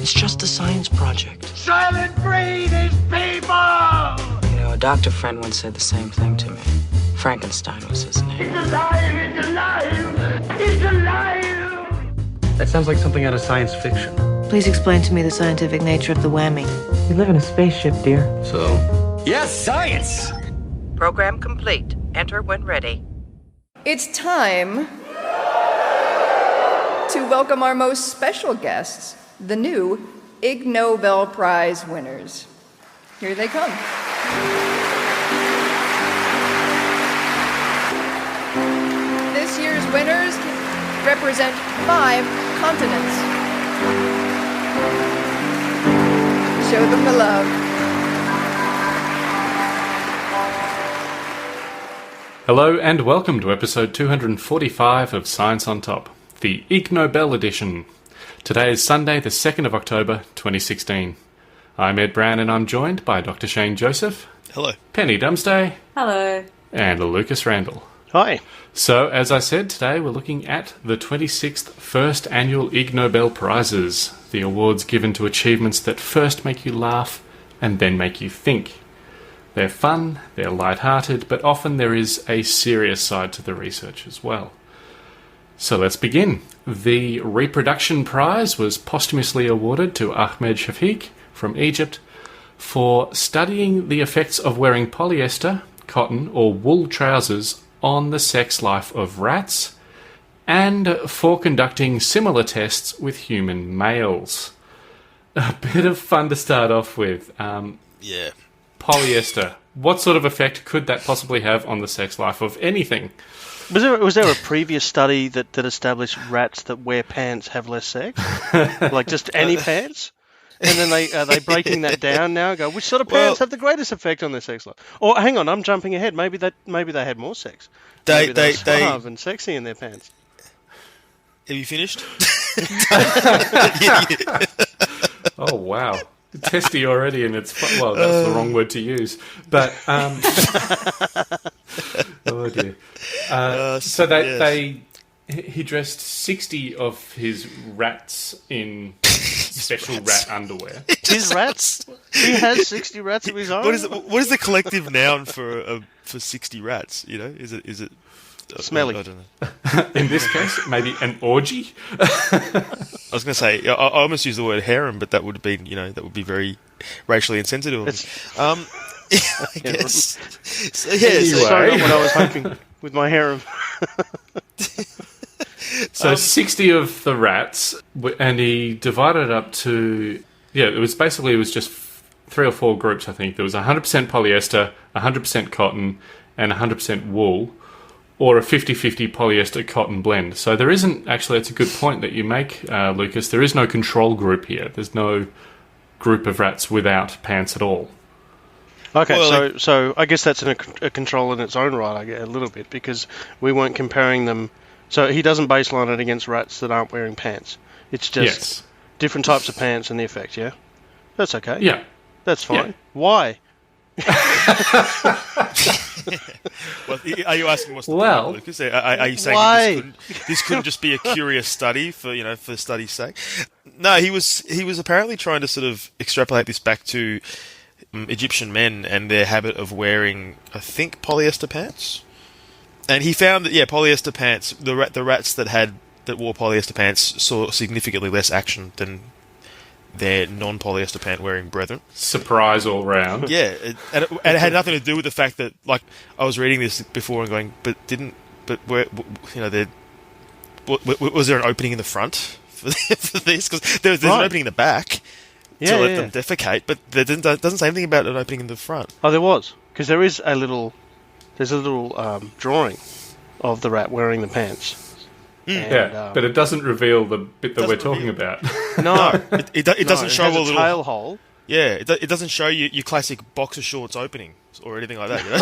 It's just a science project. Silent breed is people! You know, a doctor friend once said the same thing to me. Frankenstein was his name. It's alive! It's alive! It's alive! That sounds like something out of science fiction. Please explain to me the scientific nature of the whammy. You live in a spaceship, dear. So? Yes, science! Program complete. Enter when ready. It's time to welcome our most special guests, the new Ig Nobel Prize winners. Here they come. This year's winners represent 5 continents. Show them the love. Hello and welcome to episode 245 of Science on Top, the Ig Nobel edition. Today is Sunday, the 2nd of October, 2016. I'm Ed Brown and I'm joined by Dr. Shane Joseph. Hello. Penny Dumsday. Hello. And Lucas Randall. Hi. So, as I said, today we're looking at the 26th First Annual Ig Nobel Prizes, the awards given to achievements that first make you laugh and then make you think. They're fun, they're light-hearted, but often there is a serious side to the research as well. So let's begin. The Reproduction Prize was posthumously awarded to Ahmed Shafik from Egypt for studying the effects of wearing polyester, cotton or wool trousers on the sex life of rats, and for conducting similar tests with human males. A bit of fun to start off with. Yeah. Polyester. What sort of effect could that possibly have on the sex life of anything? Was there a previous study that established rats that wear pants have less sex? Like just any pants? And then are they breaking that down now? Go, which sort of pants have the greatest effect on their sex life? Or hang on, I'm jumping ahead. Maybe they had more sex. Maybe they suave and sexy in their pants. Have you finished? Oh wow. Testy already, and it's well. That's the wrong word to use, but oh dear. He dressed 60 of his rats in special rat underwear. His rats? He has 60 rats of his own. What is the collective noun for 60 rats? You know, is it smelly? I don't know. In this case, maybe an orgy. I was going to say, I almost used the word harem, but that would be, very racially insensitive. I guess. So, anyway. Sorry, not what I was hoping with my harem. So 60 of the rats, and he divided it up to, it was just 3 or 4 groups, I think. There was 100% polyester, 100% cotton, and 100% wool, or a 50-50 polyester cotton blend. So there isn't, actually, it's a good point that you make, Lucas, there is no control group here. There's no group of rats without pants at all. Okay, so I guess that's a control in its own right, I get a little bit, because we weren't comparing them. So he doesn't baseline it against rats that aren't wearing pants. It's just different types of pants and the effect, yeah? That's okay. Yeah. That's fine. Yeah. Why? Well, are you asking what's the point, Lucas? Are you saying this couldn't just be a curious study for study's sake? No, he was apparently trying to sort of extrapolate this back to Egyptian men and their habit of wearing, I think, polyester pants. And he found that polyester pants, the rats that wore polyester pants saw significantly less action than their non-polyester pant wearing brethren. Surprise all round. Yeah, and it had nothing to do with the fact that, like, I was reading this before and going, was there an opening in the front for this? Because there's an opening in the back to let them defecate, but there doesn't say anything about an opening in the front. Oh, there was, because there's a little drawing of the rat wearing the pants. And, but it doesn't reveal the bit that we're talking about. No, it doesn't show a little tail hole. Yeah, it doesn't show you your classic boxer shorts opening or anything like that. You know?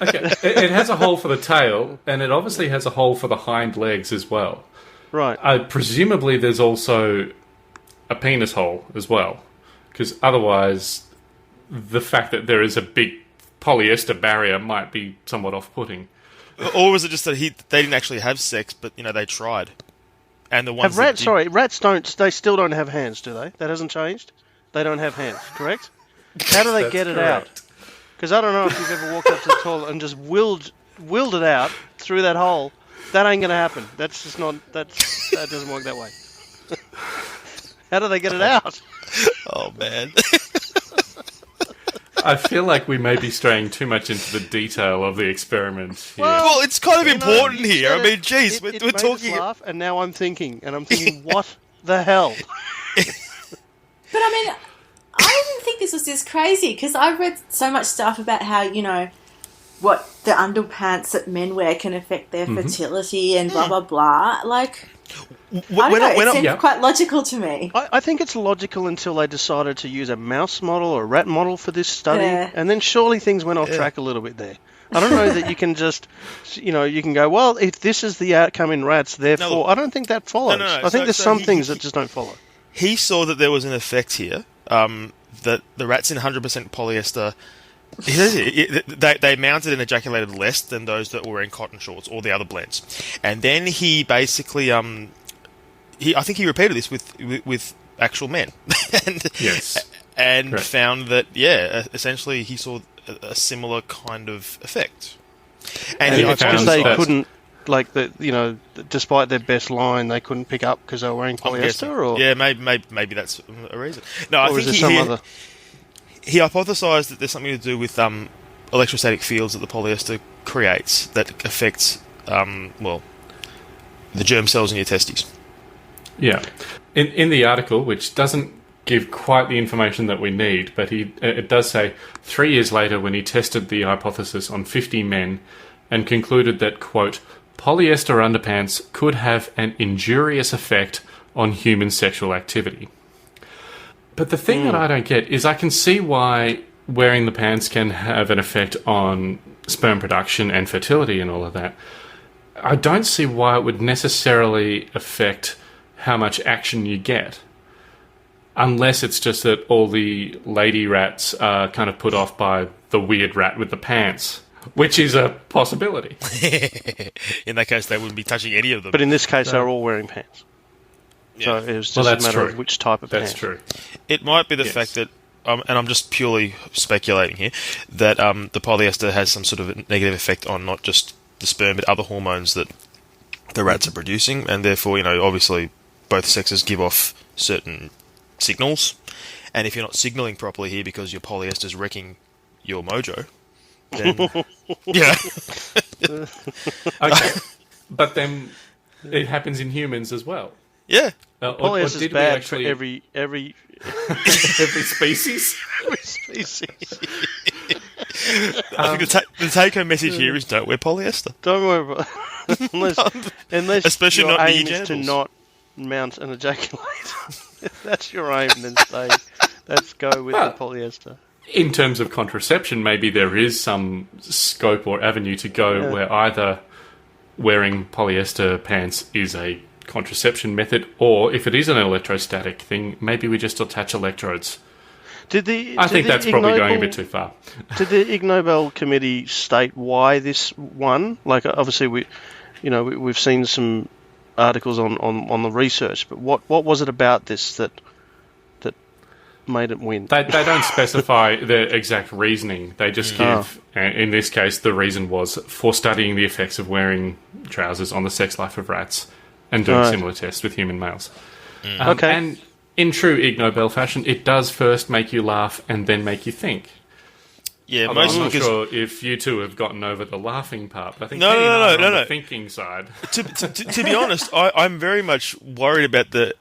Okay, it has a hole for the tail, and it obviously has a hole for the hind legs as well. Right. Presumably, there's also a penis hole as well, because otherwise, the fact that there is a big polyester barrier might be somewhat off-putting. Or was it just that they didn't actually have sex, but they tried? And the ones have rats? Sorry, rats don't. They still don't have hands, do they? That hasn't changed. They don't have hands, correct? How do they get it out? Because I don't know if you've ever walked up to the toilet and just willed it out through that hole. That ain't going to happen. That's just not. That doesn't work that way. How do they get it out? Oh man. I feel like we may be straying too much into the detail of the experiment here. Well, it's kind of important here. I mean, geez, we're talking. Laugh, and now I'm thinking, what the hell? But I mean, I didn't think this was this crazy because I read so much stuff about how, what the underpants that men wear can affect their fertility and blah, blah, blah. Like, I don't know, it seemed quite logical to me. I think it's logical until they decided to use a mouse model or a rat model for this study, and then surely things went off track a little bit there. I don't know that you can just, you can go, well, if this is the outcome in rats, therefore, I don't think that follows. No. I think there's some things that just don't follow. He saw that there was an effect here, that the rats in 100% polyester, they mounted and ejaculated less than those that were wearing cotton shorts or the other blends. And then he basically, I think he repeated this with actual men. And found that, essentially he saw a similar kind of effect. And he found they couldn't, despite their best line, they couldn't pick up because they were wearing polyester? Or? Yeah, maybe that's a reason. No, I think he hypothesized that there's something to do with electrostatic fields that the polyester creates that affects, the germ cells in your testes. Yeah. In the article, which doesn't give quite the information that we need, but it does say 3 years later when he tested the hypothesis on 50 men and concluded that, quote, polyester underpants could have an injurious effect on human sexual activity. But the thing that I don't get is I can see why wearing the pants can have an effect on sperm production and fertility and all of that. I don't see why it would necessarily affect how much action you get. Unless it's just that all the lady rats are kind of put off by the weird rat with the pants, which is a possibility. In that case, they wouldn't be touching any of them. But in this case, they're all wearing pants. So it was just a matter of which type of pants. That's true. It might be the fact that, and I'm just purely speculating here, that the polyester has some sort of negative effect on not just the sperm, but other hormones that the rats are producing, and therefore, obviously, both sexes give off certain signals, and if you're not signaling properly here because your polyester's wrecking your mojo, then okay, but then it happens in humans as well. Yeah, polyester is bad for every every species. Every species. I think the take-home message here is don't wear polyester. Don't worry about unless especially your not aim is to not mount and ejaculate. If that's your aim, then let's go with the polyester. In terms of contraception, maybe there is some scope or avenue to go where either wearing polyester pants is a contraception method, or if it is an electrostatic thing, maybe we just attach electrodes. I think that's probably going a bit too far. Did the Ig Nobel Committee state why this won? Like, obviously, we've seen some articles on the research, but what was it about this that made it win? They don't specify the exact reasoning. They just give, in this case, the reason was for studying the effects of wearing trousers on the sex life of rats and doing similar tests with human males. Okay. And in true Ig Nobel fashion, it does first make you laugh and then make you think. Yeah, I'm not sure if you two have gotten over the laughing part, but I think no. the thinking side. To be honest, I'm very much worried about the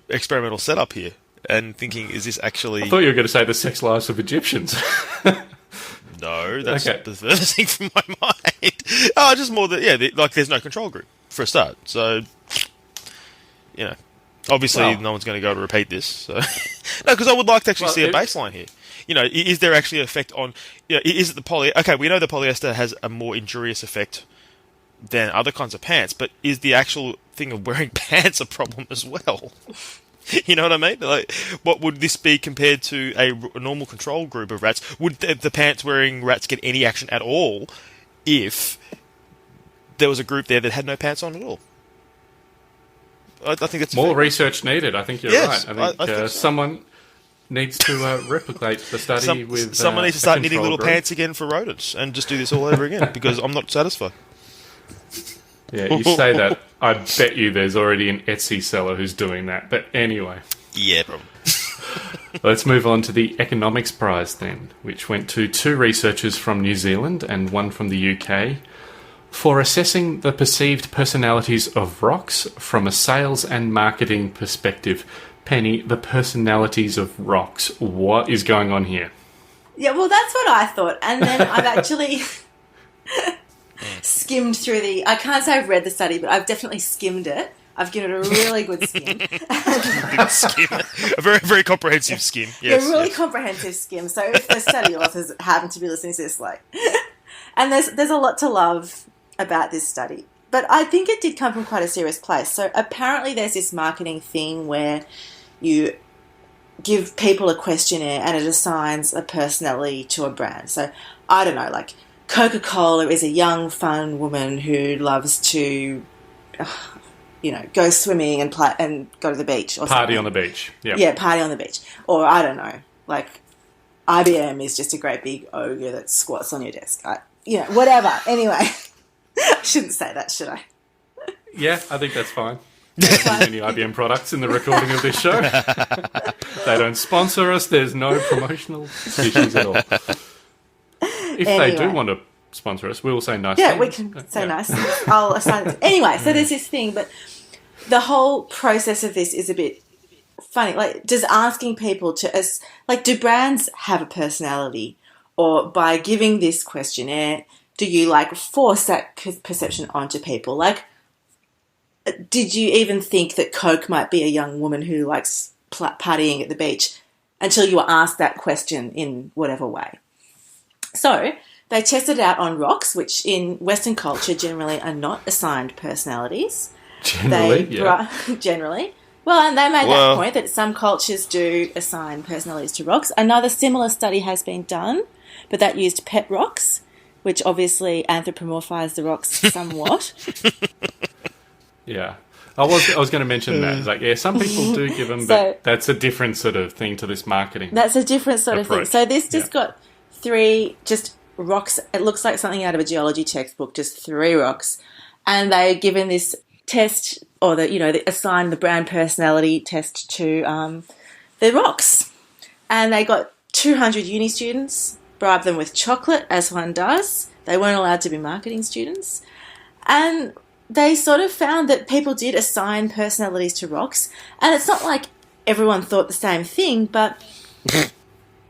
experimental setup here and thinking, is this actually... I thought you were going to say the sex lives of Egyptians. No, that's the furthest thing from my mind. Just more that, there's no control group, for a start. So, obviously no one's going to go to repeat this. So. No, because I would like to actually see a baseline here. Is there actually an effect on... is it the Okay, we know the polyester has a more injurious effect than other kinds of pants, but is the actual thing of wearing pants a problem as well? You know what I mean? Like, what would this be compared to a normal control group of rats? Would the pants-wearing rats get any action at all if there was a group there that had no pants on at all? I think it's more research needed. I think you're Yes, right. I think, so. someone needs to replicate the study with. Someone needs to start knitting control little group. pants again for rodents and just do this all over again because I'm not satisfied. Yeah, you say that. I bet you there's already an Etsy seller who's doing that. But anyway. Yeah, probably. Let's move on to the Economics Prize then, which went to 2 researchers from New Zealand and 1 from the UK for assessing the perceived personalities of rocks from a sales and marketing perspective. Penny, the personalities of rocks. What is going on here? Yeah, well, that's what I thought. And then I've actually skimmed through I can't say I've read the study, but I've definitely skimmed it. I've given it a really good skim. A very, very comprehensive skim. Yes, a really comprehensive skim. So if the study authors happen to be listening to this, and there's a lot to love about this study. But I think it did come from quite a serious place. So apparently there's this marketing thing where you give people a questionnaire and it assigns a personality to a brand. So I don't know, like Coca-Cola is a young, fun woman who loves to, go swimming and play and go to the beach or Party something. on the beach. Yep. Yeah, party on the beach. Or I don't know, like IBM is just a great big ogre that squats on your desk. Whatever. Anyway, I shouldn't say that, should I? Yeah, I think that's fine. Don't use any IBM products in the recording of this show. They don't sponsor us. There's no promotional issues at all. If they do want to sponsor us, we will say nice things. Yeah, we can say nice things. I'll assign it. Anyway, so there's this thing, but the whole process of this is a bit funny. Like, does asking people do brands have a personality? Or by giving this questionnaire, do you, force that perception onto people? Did you even think that Coke might be a young woman who likes partying at the beach until you were asked that question in whatever way? So they tested it out on rocks, which in Western culture generally are not assigned personalities. Generally. Well, and they made that point that some cultures do assign personalities to rocks. Another similar study has been done, but that used pet rocks, which obviously anthropomorphise the rocks somewhat. Yeah. I was going to mention that. Some people do give them, but that's a different sort of thing to this marketing. That's a different sort approach. of thing. So this just got 3 just rocks. It looks like something out of a geology textbook, just 3 rocks. And they're given this test, or they assigned the brand personality test to the rocks. And they got 200 uni students, bribed them with chocolate, as one does. They weren't allowed to be marketing students. And they sort of found that people did assign personalities to rocks. And it's not like everyone thought the same thing, but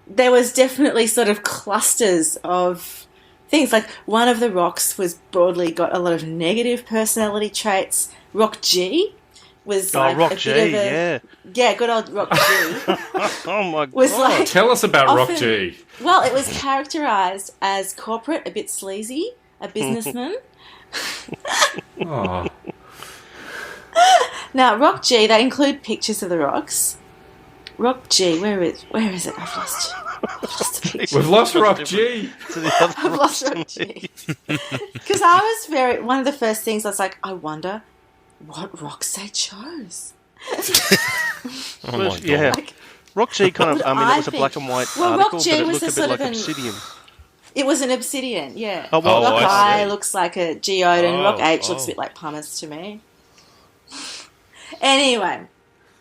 there was definitely sort of clusters of things. Like one of the rocks was broadly got a lot of negative personality traits. Rock G was Rock G, yeah, good old Rock G. Oh my god! Tell us about Rock G. Well, it was characterised as corporate, a bit sleazy, a businessman. Oh. Now, Rock G, they include pictures of the rocks. Rock G, where is it? I've lost a picture. We've lost Rock G. I've lost Rock G. Because I was one of the first things I was like, I wonder what rocks they chose. Oh my god. Yeah. Rock G kind of, it was a black and white article, Rock G but it was looked a bit like obsidian. It was an obsidian, yeah. Oh, well, Rock I I looks like a geode, and Rock H looks a bit like pumice to me. Anyway,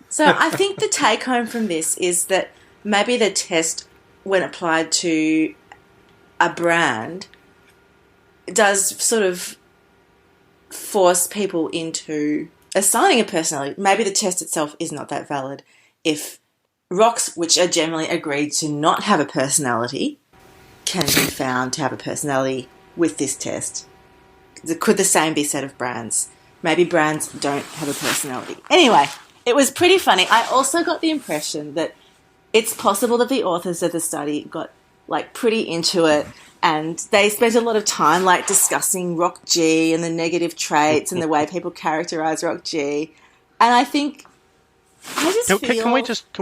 so I think the take-home from this is that maybe the test, when applied to a brand, does sort of force people into assigning a personality. Maybe the test itself is not that valid if rocks, which are generally agreed to not have a personality, can be found to have a personality with this test. Could the same be said of brands? Maybe brands don't have a personality. Anyway, it was pretty funny. I also got the impression that it's possible that the authors of the study got pretty into it, and they spent a lot of time discussing Rock G and the negative traits and the way people characterise Rock G. And I think Can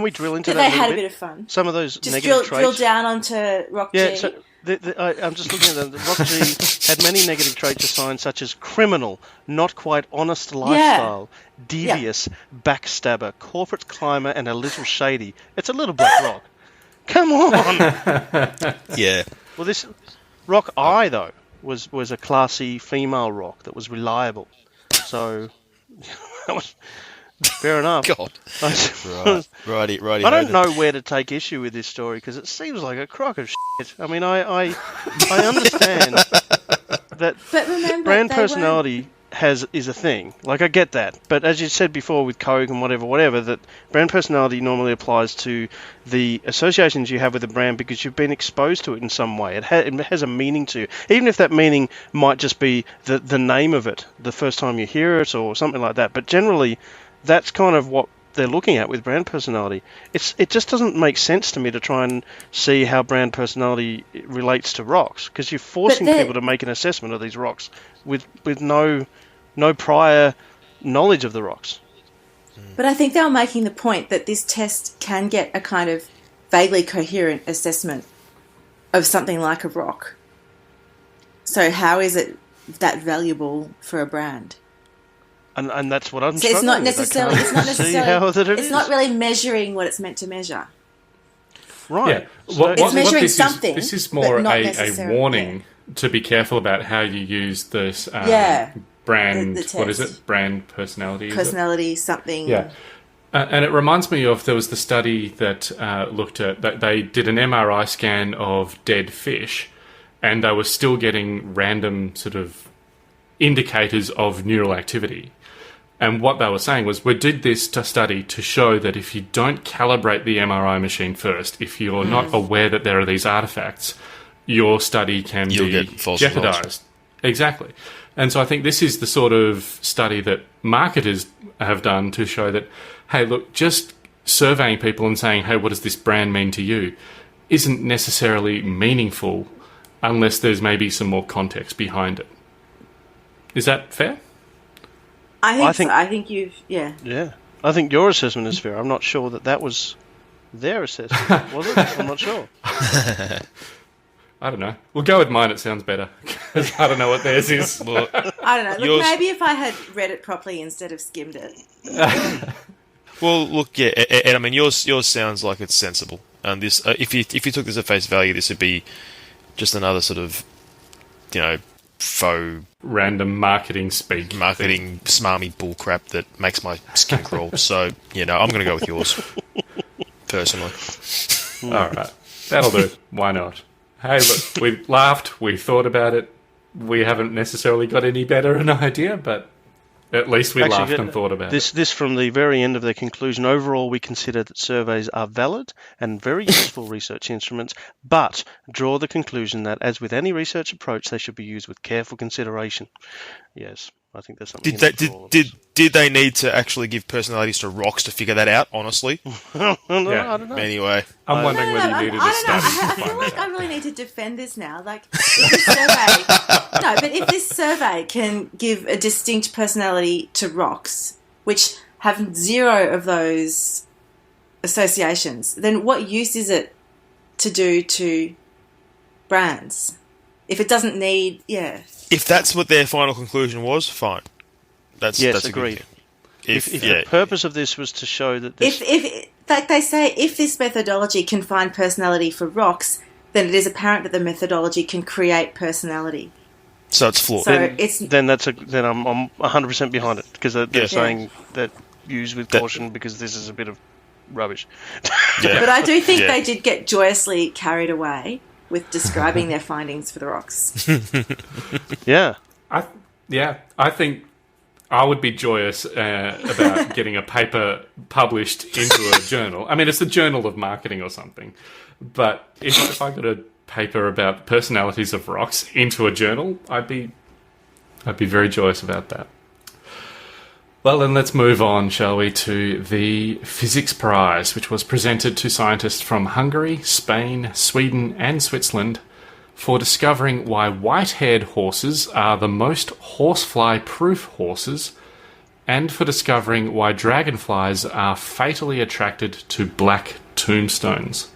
we drill into that? They had a bit of fun. Some of those just negative traits. drill down onto Rock G. So I'm just looking at them. The Rock G had many negative traits assigned, such as criminal, not quite honest lifestyle, devious, backstabber, corporate climber, and a little shady. It's a little black rock. Come on! Yeah. Well, this Rock I, though, was a classy female rock that was reliable. So, that was... Fair enough. God. Righty. I don't know where to take issue with this story because it seems like a crock of shit. I mean, I understand that brand personality is a thing. Like, I get that. But as you said before with Coke and whatever, that brand personality normally applies to the associations you have with a brand because you've been exposed to it in some way. It has a meaning to you. Even if that meaning might just be the name of it the first time you hear it or something like that. But generally... that's kind of what they're looking at with brand personality. It just doesn't make sense to me to try and see how brand personality relates to rocks, because you're forcing people to make an assessment of these rocks with no prior knowledge of the rocks. But I think they were making the point that this test can get a kind of vaguely coherent assessment of something like a rock. So how is it that valuable for a brand? And that's what I'm so struggling it's not really measuring what it's meant to measure. Right. Yeah. It's measuring something. This is more a warning to be careful about how you use this brand. The what is it? Brand personality. Personality something. Yeah. And it reminds me of there was the study that looked at that they did an MRI scan of dead fish, and they were still getting random sort of indicators of neural activity. And what they were saying was, we did this study to show that if you don't calibrate the MRI machine first, if you're not aware that there are these artifacts, your study can be jeopardized. Exactly. And so I think this is the sort of study that marketers have done to show that, hey, look, just surveying people and saying, hey, what does this brand mean to you, isn't necessarily meaningful unless there's maybe some more context behind it. Is that fair? I think you've... Yeah. Yeah. I think your assessment is fair. I'm not sure that was their assessment. Was it? I'm not sure. I don't know. We'll go with mine. It sounds better. Because I don't know what theirs is. Well, I don't know. Look, maybe if I had read it properly instead of skimmed it. Well, look, yeah, and I mean, yours sounds like it's sensible. And this, if you took this at face value, this would be just another sort of, faux random marketing smarmy bullcrap that makes my skin crawl. So, I'm going to go with yours, personally. All right. That'll do. Why not? Hey, look, we laughed, we thought about it. We haven't necessarily got any better an idea, but at least we laughed and thought about it. This from the very end of their conclusion. Overall, we consider that surveys are valid and very useful research instruments, but draw the conclusion that, as with any research approach, they should be used with careful consideration. Yes, I think there's something. Did they need to actually give personalities to rocks to figure that out? Honestly, I don't know. Anyway, I'm wondering whether you needed a study. I feel like I really need to defend this now. Like, if this survey can give a distinct personality to rocks, which have zero of those associations, then what use is it to do to brands? If it doesn't need, If that's what their final conclusion was, fine. That's agreed. If the purpose of this was to show that this... If like they say, if this methodology can find personality for rocks, then it is apparent that the methodology can create personality. So it's flawed. Then I'm 100% behind it, because they're saying that use with caution because this is a bit of rubbish. Yeah. But I do think they did get joyously carried away with describing their findings for the rocks. Yeah. I think I would be joyous about getting a paper published into a journal. I mean, it's a journal of marketing or something. But if I got a paper about personalities of rocks into a journal, I'd be very joyous about that. Well, then let's move on, shall we, to the Physics Prize, which was presented to scientists from Hungary, Spain, Sweden, and Switzerland for discovering why white-haired horses are the most horsefly-proof horses, and for discovering why dragonflies are fatally attracted to black tombstones.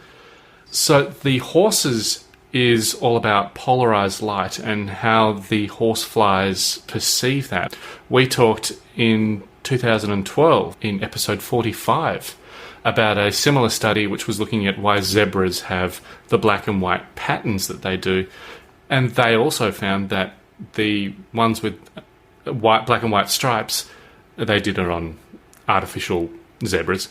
So the horses is all about polarized light and how the horseflies perceive that. We talked in 2012 in episode 45 about a similar study which was looking at why zebras have the black and white patterns that they do. And they also found that the ones with black and white stripes, they did it on artificial zebras,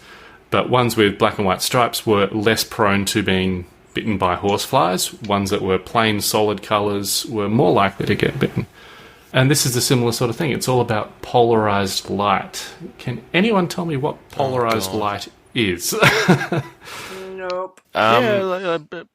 but ones with black and white stripes were less prone to being bitten by horseflies. Ones that were plain solid colours were more likely to get bitten. And this is a similar sort of thing. It's all about polarised light. Can anyone tell me what polarised light is? Nope.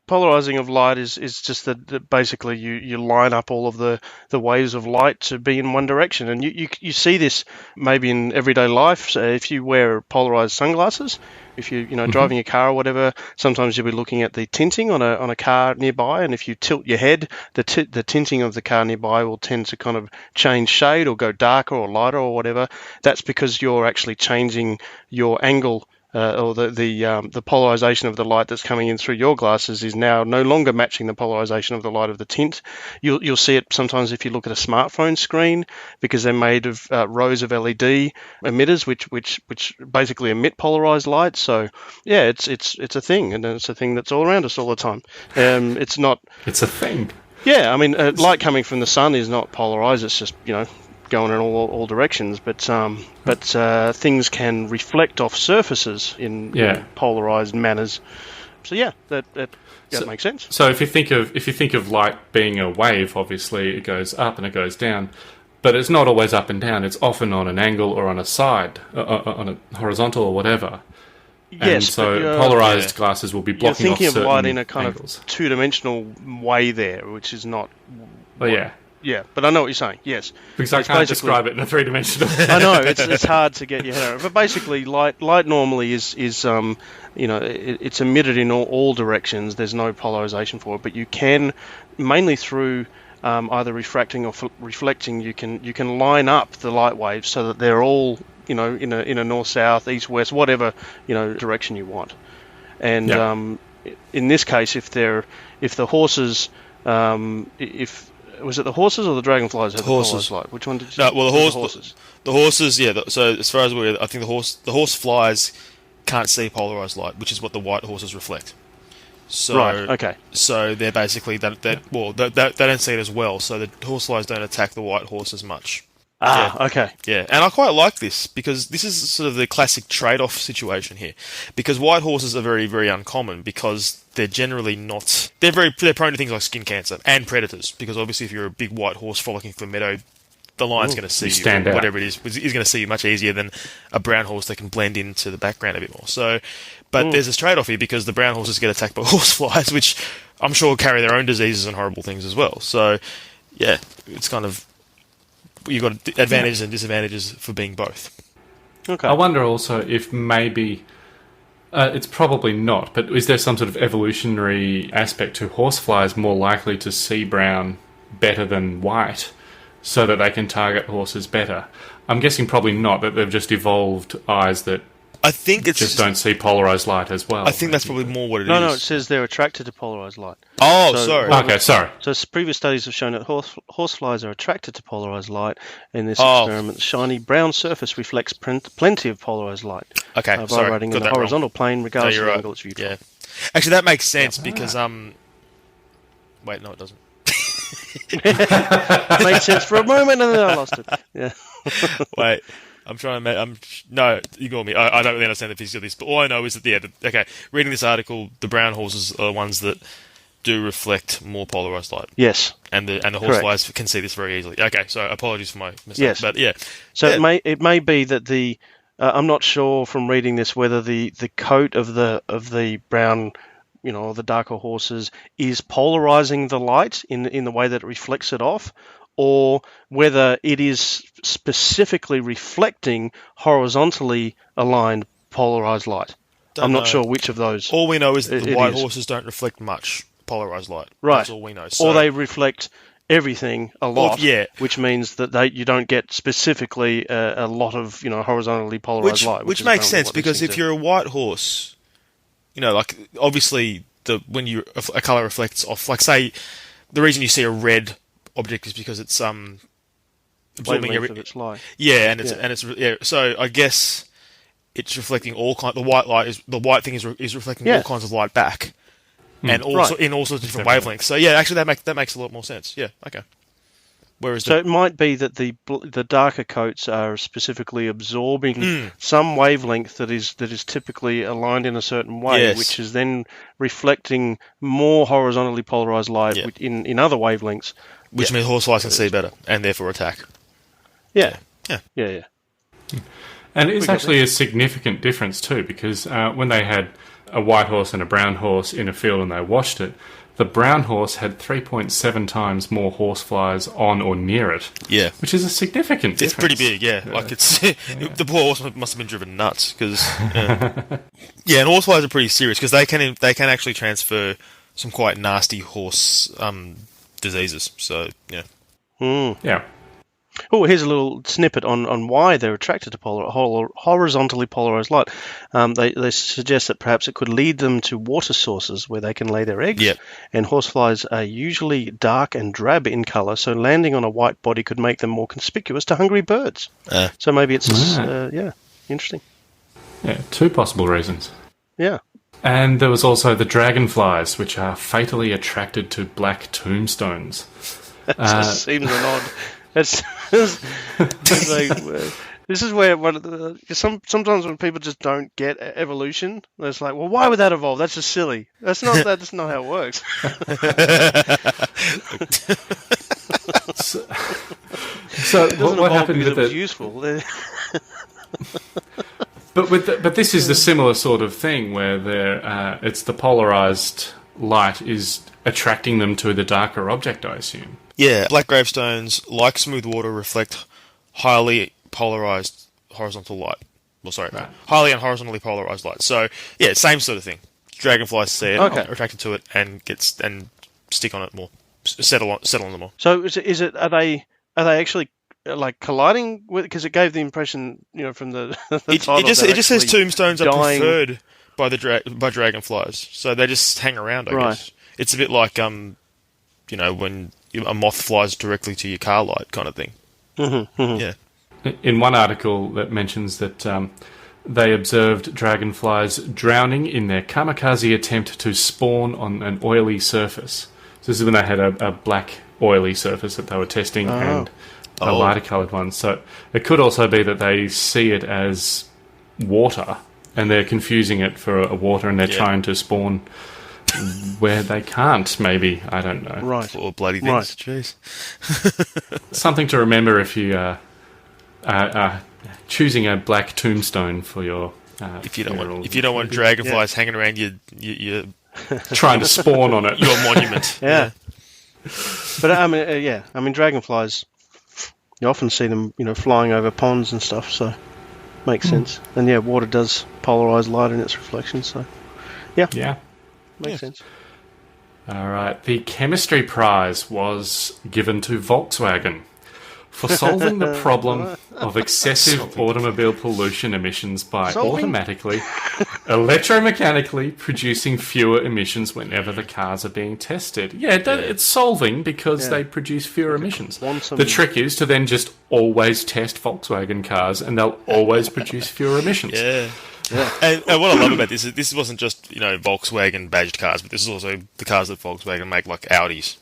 Polarizing of light is just that basically you line up all of the waves of light to be in one direction, and you see this maybe in everyday life. So if you wear polarized sunglasses, if you driving a car or whatever, sometimes you'll be looking at the tinting on a car nearby, and if you tilt your head, the tinting of the car nearby will tend to kind of change shade or go darker or lighter or whatever. That's because you're actually changing your angle. Or the polarization of the light that's coming in through your glasses is now no longer matching the polarization of the light of the tint. You'll see it sometimes if you look at a smartphone screen, because they're made of rows of LED emitters which basically emit polarized light. So yeah, it's a thing, and it's a thing that's all around us all the time. It's a thing. Yeah, I mean, light coming from the sun is not polarized. It's just going in all directions, but things can reflect off surfaces in polarized manners. So yeah, that makes sense. So if you think of light being a wave, obviously it goes up and it goes down, but it's not always up and down. It's often on an angle or on a side, on a horizontal or whatever. Yes, and so polarized glasses will be blocking off certain angles. You're thinking of light in a kind of two-dimensional way there, which is not. Yeah, but I know what you're saying, yes. Because I can't describe it in a three-dimensional... I know, it's hard to get your head around. But basically, light normally is it's emitted in all directions. There's no polarization for it. But you can, mainly through either refracting or reflecting, you can line up the light waves so that they're all, in a north-south, east-west, whatever, direction you want. And in this case, if the horses... Was it the horses or the dragonflies had the polarized light? Which one did you? No, well, the horses. The horses, yeah. So as far as I think the horse flies can't see polarized light, which is what the white horses reflect. So, right. Okay. So they're basically they don't see it as well. So the horseflies don't attack the white horse as much. Okay. Yeah, and I quite like this because this is sort of the classic trade-off situation here. Because white horses are very, very uncommon because they're generally not... They're prone to things like skin cancer and predators. Because obviously if you're a big white horse frolicking through a meadow, the lion's going to see you, whatever it is going to see you much easier than a brown horse that can blend into the background a bit more. So, but there's this trade-off here because the brown horses get attacked by horseflies, which I'm sure carry their own diseases and horrible things as well. So, yeah, it's kind of... You've got advantages and disadvantages for being both. Okay. I wonder also if maybe... it's probably not, but is there some sort of evolutionary aspect to horseflies more likely to see brown better than white so that they can target horses better? I'm guessing probably not, that they've just evolved eyes that I think it's just don't see polarized light as well. I think that's probably more what it is. No, it says they're attracted to polarized light. Oh, sorry. Okay, sorry. So previous studies have shown that horseflies are attracted to polarized light. In this experiment, the shiny brown surface reflects plenty of polarized light. Okay, sorry. Vibrating in the horizontal plane, regardless of the angle it's viewed from. Yeah. Actually, that makes sense because wait, no, it doesn't. It made sense for a moment and then I lost it. Yeah. Wait. I'm trying to no, ignore me. I don't really understand the physics of this, but all I know is that, reading this article, the brown horses are the ones that do reflect more polarized light. Yes. And the horseflies can see this very easily. Okay, so apologies for my mistake. Yes. But yeah. So it may be that I'm not sure from reading this whether the coat of the brown, the darker horses is polarizing the light in the way that it reflects it off, or whether it is specifically reflecting horizontally aligned polarized light. I'm not sure which of those. All we know is that the white horses don't reflect much polarized light. Right. That's all we know. So, or they reflect everything a lot, which means that you don't get specifically a lot of horizontally polarized light. Which makes sense because if you're a white horse, obviously when a color reflects off, like say, the reason you see a red object is because it's absorbing wavelength of its light. Yeah, and it's so I guess it's reflecting all kind. The white thing is reflecting all kinds of light back, and also in all sorts of different wavelengths. So yeah, actually that makes a lot more sense. Yeah, okay. Whereas it might be that the darker coats are specifically absorbing some wavelength that is typically aligned in a certain way, which is then reflecting more horizontally polarized light in other wavelengths, which means horseflies can see better and therefore attack. Yeah. And it's actually a significant difference too, because when they had a white horse and a brown horse in a field and they washed it, the brown horse had 3.7 times more horseflies on or near it. Yeah. Which is a significant difference. It's pretty big, yeah. Like it's the poor horse must have been driven nuts because and horseflies are pretty serious because they can actually transfer some quite nasty horse diseases. So yeah. Yeah. Oh, here's a little snippet on why they're attracted to horizontally polarized light. They suggest that perhaps it could lead them to water sources where they can lay their eggs. Yep. And horseflies are usually dark and drab in color, so landing on a white body could make them more conspicuous to hungry birds. So maybe it's interesting. Yeah, two possible reasons. Yeah. And there was also the dragonflies, which are fatally attracted to black tombstones. That just seems an odd. It's like, this is where sometimes when people just don't get evolution, it's like, well, why would that evolve? That's just silly. That's not how it works. So what happened with it? Useful. But this is the similar sort of thing where it's the polarized light is attracting them to the darker object, I assume. Yeah, black gravestones, like smooth water, reflect highly polarized horizontal light. Well, sorry, highly and horizontally polarized light. So, yeah, same sort of thing. Dragonflies see it, are attracted to it, and stick on it more, settle on them more. So, are they actually like colliding with? Because it gave the impression, from the title, it just says tombstones are preferred by by dragonflies, so they just hang around. I guess it's a bit like when a moth flies directly to your car light kind of thing. Yeah. In one article that mentions that they observed dragonflies drowning in their kamikaze attempt to spawn on an oily surface. So this is when they had a black oily surface that they were testing and a lighter coloured one. So it could also be that they see it as water and they're confusing it for a water and they're trying to spawn where they can't, maybe. I don't know. Right. Or bloody things. Right. Jeez. Something to remember if you are choosing a black tombstone for your if you don't want dragonflies hanging around your trying to spawn on it. Your monument. Yeah. But I mean dragonflies, you often see them, flying over ponds and stuff, so makes sense. And water does polarize light in its reflection, so yeah. Makes sense. All right. The chemistry prize was given to Volkswagen for solving the problem of excessive automobile pollution emissions by automatically, electromechanically producing fewer emissions whenever the cars are being tested. Yeah, it's solving because they produce fewer emissions. The trick is to then just always test Volkswagen cars and they'll always produce fewer emissions. Yeah. And what I love about this wasn't just Volkswagen badged cars, but this is also the cars that Volkswagen make, like Audis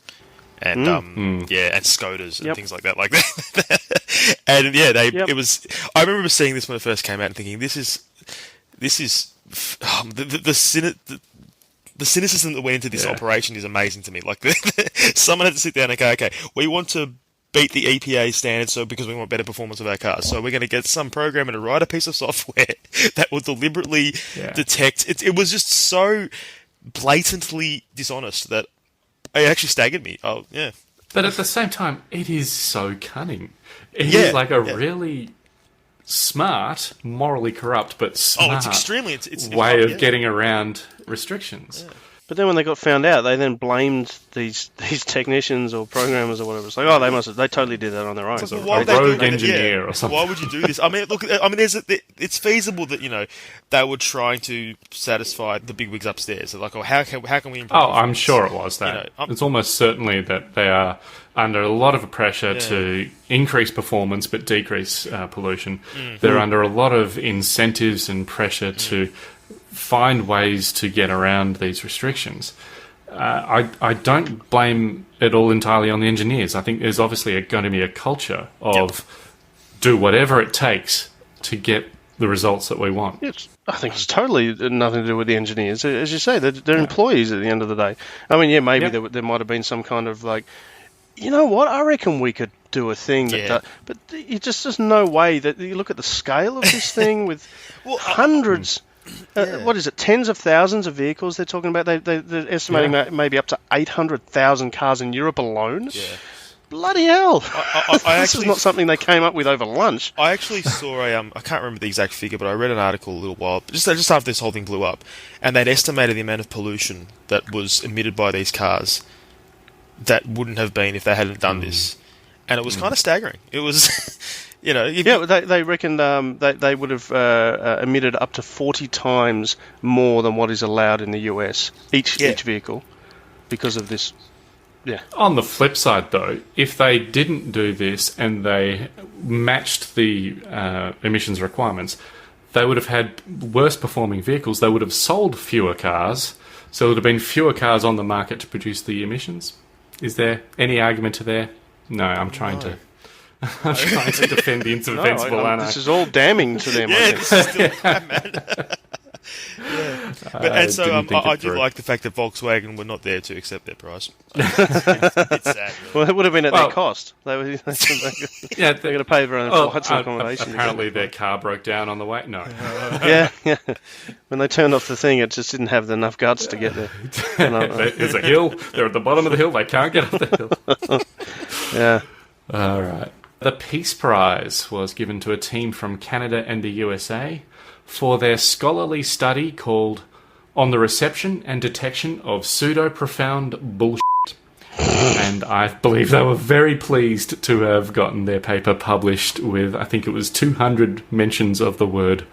and and Skodas and things like that, and it was. I remember seeing this when it first came out and thinking, this is the cynicism that went into this operation is amazing to me. Like someone had to sit down and go, okay, we want to beat the EPA standards, because we want better performance of our cars. So we're going to get some programmer to write a piece of software that will deliberately detect. It was just so blatantly dishonest that it actually staggered me. Oh, yeah. But at the same time, it is so cunning. It is like a really smart, morally corrupt, but smart it's extremely, it's way of getting around restrictions. But then when they got found out, they then blamed these technicians or programmers or whatever. It's like, oh, they totally did that on their own. It's like, A rogue engineer or something. Why would you do this? I mean, look. I mean, it's feasible that they were trying to satisfy the bigwigs upstairs. They're like, oh, how can we improve? Oh, I'm sure it was that. It's almost certainly that they are under a lot of pressure to increase performance but decrease pollution. They're under a lot of incentives and pressure to find ways to get around these restrictions. I don't blame it all entirely on the engineers. I think there's obviously going to be a culture of do whatever it takes to get the results that we want. I think it's totally nothing to do with the engineers. As you say, they're employees at the end of the day. I mean, maybe there might have been some kind of like, you know what, I reckon we could do a thing that but there's no way that you look at the scale of this thing with hundreds... what is it? Tens of thousands of vehicles they're talking about. They're estimating maybe up to 800,000 cars in Europe alone. Yeah. Bloody hell! This is not something they came up with over lunch. I actually saw I can't remember the exact figure, but I read an article a little while just after this whole thing blew up, and they'd estimated the amount of pollution that was emitted by these cars that wouldn't have been if they hadn't done this, and it was kind of staggering. It was. They reckoned they would have emitted up to 40 times more than what is allowed in the US each vehicle because of this. Yeah. On the flip side, though, if they didn't do this and they matched the emissions requirements, they would have had worse performing vehicles. They would have sold fewer cars, so there would have been fewer cars on the market to produce the emissions. Is there any argument to there? No, I'm trying to defend the indefensible, aren't I? This is all damning to them. This is still bad, man. I do like the fact that Volkswagen were not there to accept their prize. It's sad. Well, it would have been at their cost. They're going to pay their own flights and accommodation. Apparently their car broke down on the way. No. Yeah. When they turned off the thing, it just didn't have enough guts to get there. There's a hill. They're at the bottom of the hill. They can't get up the hill. Yeah. All right. The Peace Prize was given to a team from Canada and the USA for their scholarly study called On the Reception and Detection of Pseudo-Profound Bullshit. And I believe they were very pleased to have gotten their paper published with, I think it was 200 mentions of the word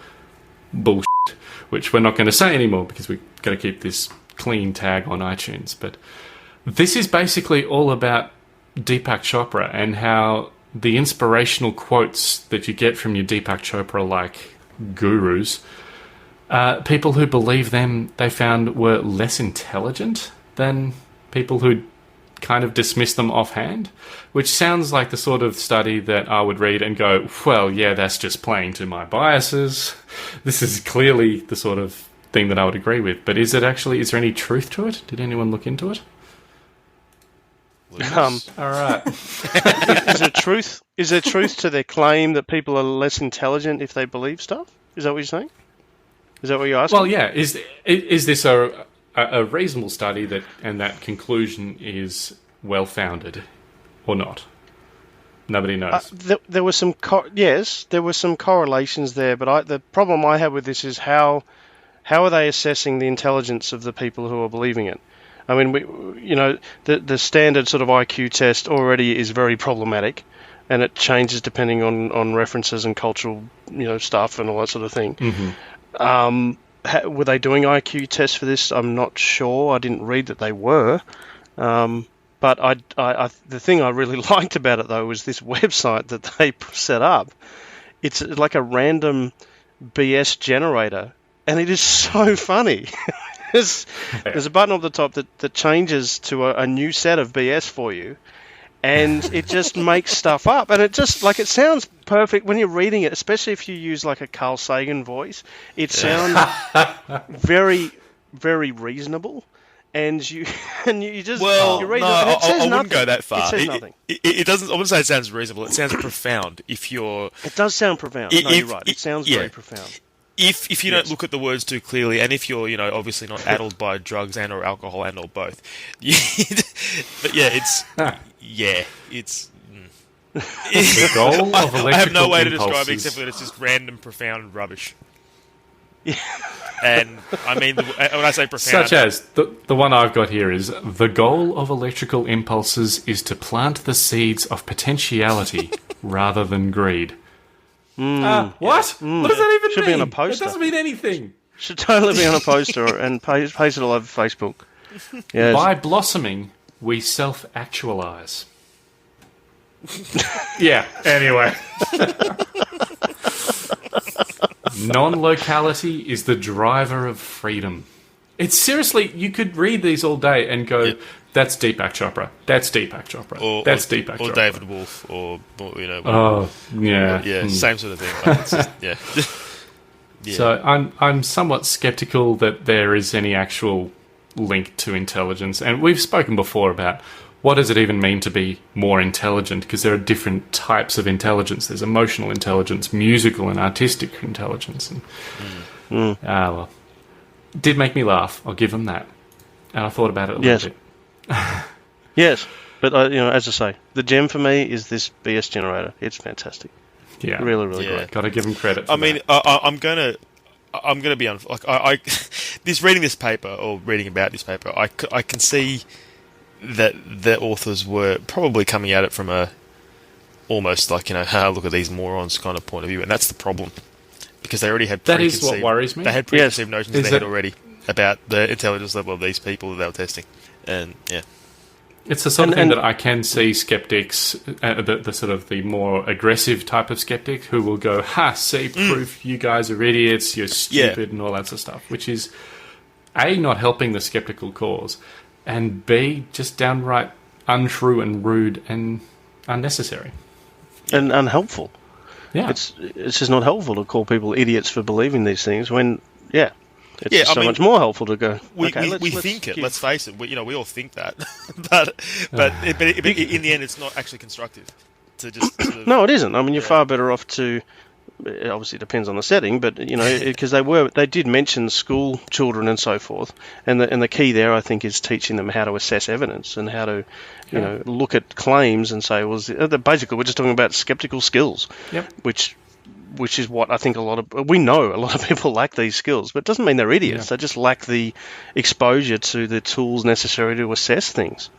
bullshit, which we're not going to say anymore because we're going to keep this clean tag on iTunes. But this is basically all about Deepak Chopra and how the inspirational quotes that you get from your Deepak Chopra-like gurus, people who believe them, they found were less intelligent than people who kind of dismiss them offhand, which sounds like the sort of study that I would read and go, well, yeah, that's just playing to my biases. This is clearly the sort of thing that I would agree with. But is there any truth to it? Did anyone look into it? All right. Is there truth to their claim that people are less intelligent if they believe stuff? Is that what you're saying? Is that what you're asking? Well, yeah. Is this a reasonable study that conclusion is well founded or not? Nobody knows. There were some there were some correlations there, but the problem I have with this is how are they assessing the intelligence of the people who are believing it? I mean, the standard sort of IQ test already is very problematic, and it changes depending on references and cultural, stuff and all that sort of thing. Mm-hmm. Were they doing IQ tests for this? I'm not sure. I didn't read that they were. But the thing I really liked about it, though, was this website that they set up. It's like a random BS generator, and it is so funny. There's a button up the top that changes to a new set of BS for you, and it just makes stuff up. And it sounds perfect when you're reading it, especially if you use like a Carl Sagan voice. It sounds very, very reasonable. And you just you read it, and it says I nothing. wouldn't go that far. It says nothing. It doesn't. I wouldn't say it sounds reasonable. It sounds profound. If you're, it does sound profound. You're right. It sounds very profound. If you don't look at the words too clearly, and if you're obviously not addled by drugs and or alcohol and or both, but it's the goal of electrical I have no way to describe it impulses. except that it's just random, profound rubbish. Yeah. And I mean, when I say profound, such as the one I've got here is the goal of electrical impulses is to plant the seeds of potentiality rather than greed. What? What does that even Should mean? be on a poster. It doesn't mean anything. Should totally be on a poster and paste it all over Facebook. Yes. By blossoming, we self-actualize. Yeah, anyway. Non-locality is the driver of freedom. It's seriously, you could read these all day and go, that's Deepak Chopra, that's Deepak Chopra, that's Deepak Chopra. Or David Wolf, or you know. Oh, yeah. Yeah, same sort of thing. Like, it's just, yeah. Yeah. So I'm somewhat skeptical that there is any actual link to intelligence. And we've spoken before about what does it even mean to be more intelligent, because there are different types of intelligence. There's emotional intelligence, musical and artistic intelligence. And, well, it did make me laugh. I'll give them that. And I thought about it a little bit. Yes, but as I say, the gem for me is this BS generator. It's fantastic. Yeah, really, really great. Got to give him credit. I mean, I'm gonna be I reading this paper or reading about this paper. I can see that the authors were probably coming at it from a almost like look at these morons kind of point of view, and that's the problem because they already had that is what worries me. They had preconceived notions in their head already about the intelligence level of these people that they were testing, and yeah. It's the sort of thing that I can see skeptics, the sort of the more aggressive type of skeptic who will go, see, proof, you guys are idiots, you're stupid, and all that sort of stuff, which is, A, not helping the skeptical cause, and B, just downright untrue and rude and unnecessary. And unhelpful. Yeah. It's just not helpful to call people idiots for believing these things when, it's so much more helpful to go. We think it. Let's face it. We all think that, but in the end, it's not actually constructive. To just sort of, no, it isn't. I mean, you're far better off to. It obviously depends on the setting, but because they did mention school children and so forth, and the key there, I think, is teaching them how to assess evidence and how to, look at claims and say, basically, we're just talking about skeptical skills, which is what I think we know a lot of people lack these skills, but it doesn't mean they're idiots. They just lack the exposure to the tools necessary to assess things.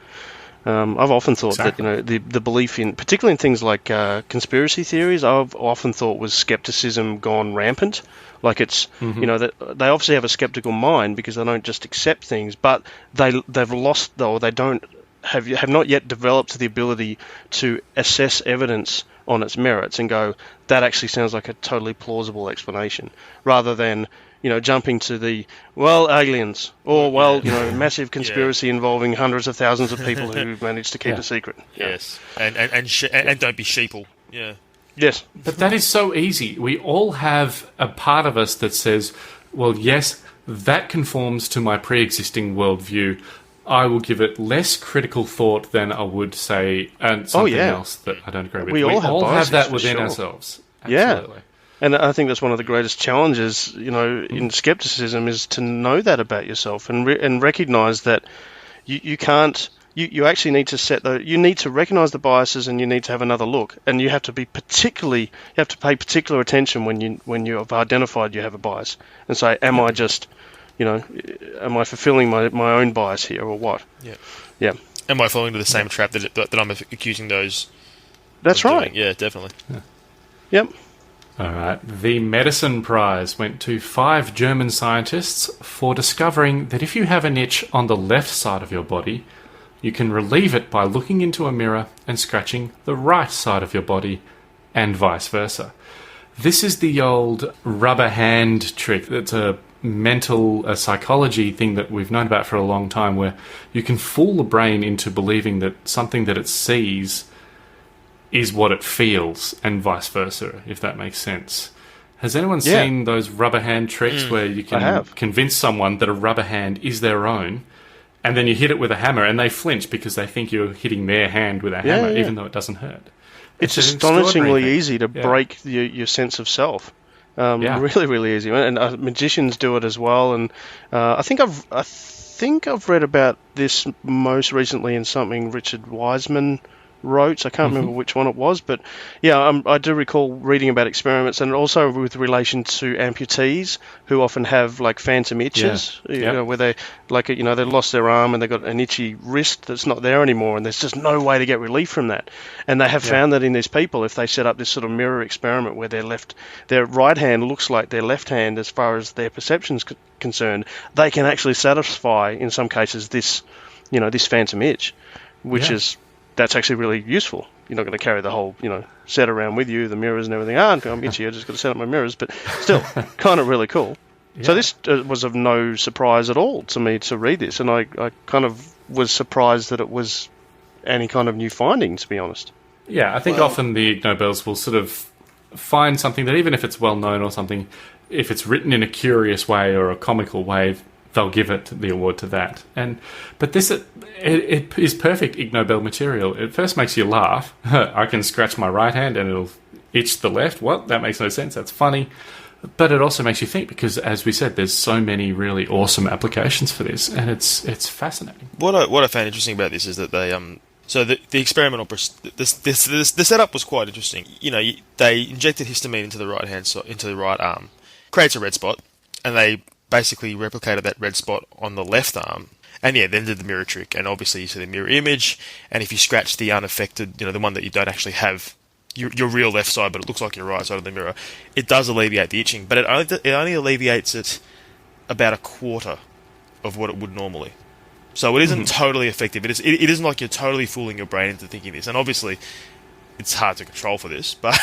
I've often thought that the belief in, particularly in things like conspiracy theories, I've often thought was skepticism gone rampant. Like it's that they obviously have a skeptical mind because they don't just accept things, but they've lost or they don't have not yet developed the ability to assess evidence on its merits and go, that actually sounds like a totally plausible explanation, rather than jumping to the aliens or massive conspiracy involving hundreds of thousands of people who managed to keep a secret. Yes, and don't be sheeple. Yeah. Yes, but that is so easy. We all have a part of us that says, well, yes, that conforms to my pre-existing worldview. I will give it less critical thought than I would say something else that I don't agree with. We all have that within ourselves. Absolutely. Yeah. And I think that's one of the greatest challenges, in skepticism is to know that about yourself and recognize that you can't. You actually need to you need to recognize the biases and you need to have another look. And you have to be you have to pay particular attention when you have identified you have a bias and say, am I just, am I fulfilling my own bias here or what? Yeah. Am I falling into the same trap that I'm accusing those? That's right. Doing? Yeah, definitely. Yeah. Yep. All right. The Medicine Prize went to 5 German scientists for discovering that if you have an itch on the left side of your body, you can relieve it by looking into a mirror and scratching the right side of your body, and vice versa. This is the old rubber hand trick. It's a mental psychology thing that we've known about for a long time, where you can fool the brain into believing that something that it sees is what it feels, and vice versa, if that makes sense. Has anyone seen those rubber hand tricks where you can convince someone that a rubber hand is their own, and then you hit it with a hammer and they flinch because they think you're hitting their hand with a hammer, even though it doesn't hurt? It's astonishingly easy to break your sense of self. Really, really easy. And magicians do it as well. And I think I've read about this most recently in something Richard Wiseman wrote. I can't remember which one it was, but yeah, I do recall reading about experiments, and also with relation to amputees who often have like phantom itches, where they they lost their arm and they got an itchy wrist that's not there anymore, and there's just no way to get relief from that. And they have found that in these people, if they set up this sort of mirror experiment where their right hand looks like their left hand as far as their perception's concerned, they can actually satisfy in some cases this phantom itch, which is that's actually really useful. You're not going to carry the whole set around with you, the mirrors and everything. I'm itchy, I just got to set up my mirrors, but still kind of really cool. So this was of no surprise at all to me to read this, and I kind of was surprised that it was any kind of new finding, to be honest. Yeah, I think often the Ig Nobels will sort of find something that, even if it's well known or something, if it's written in a curious way or a comical way, they'll give it the award to that. But this it is perfect Ig Nobel material. It first makes you laugh. I can scratch my right hand and it'll itch the left. What? That makes no sense. That's funny. But it also makes you think, because, as we said, there's so many really awesome applications for this, and it's fascinating. What I found interesting about this is that they so the experimental the setup was quite interesting. They injected histamine into the into the right arm, creates a red spot, and they basically replicated that red spot on the left arm, and then did the mirror trick. And obviously you see the mirror image, and if you scratch the unaffected, the one that you don't actually have your real left side, but it looks like your right side of the mirror, it does alleviate the itching, but it only alleviates it about a quarter of what it would normally. So it isn't totally effective. It isn't like you're totally fooling your brain into thinking this. And obviously, it's hard to control for this, but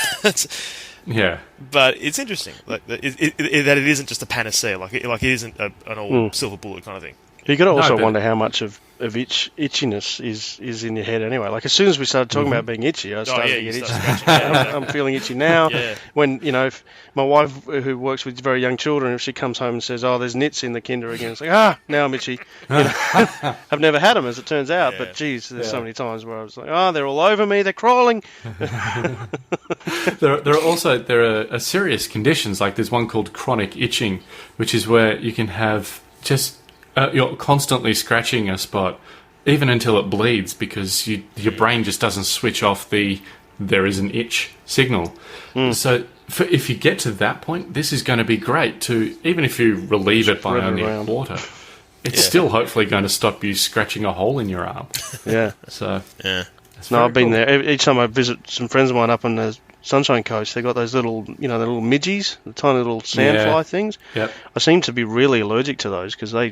but it's interesting that it isn't just a panacea. Like it isn't an all silver bullet kind of thing. You got to also wonder how much of itchiness is in your head anyway. Like, as soon as we started talking about being itchy, I started to get itchy. I'm feeling itchy now. Yeah. When, if my wife, who works with very young children, if she comes home and says, there's nits in the kinder again, it's like, now I'm itchy. I've never had them, as it turns out, but geez, there's so many times where I was like, they're all over me, they're crawling. There are serious conditions, like there's one called chronic itching, which is where you can have just... you're constantly scratching a spot, even until it bleeds, because your brain just doesn't switch off there is an itch signal. So if you get to that point, this is going to be great to, even if you relieve it by only a quarter, it's still hopefully going to stop you scratching a hole in your arm. So I've been there. Each time I visit some friends of mine up on the Sunshine Coast, they got those little, the little midgies, the tiny little sandfly things. Yep. I seem to be really allergic to those, because I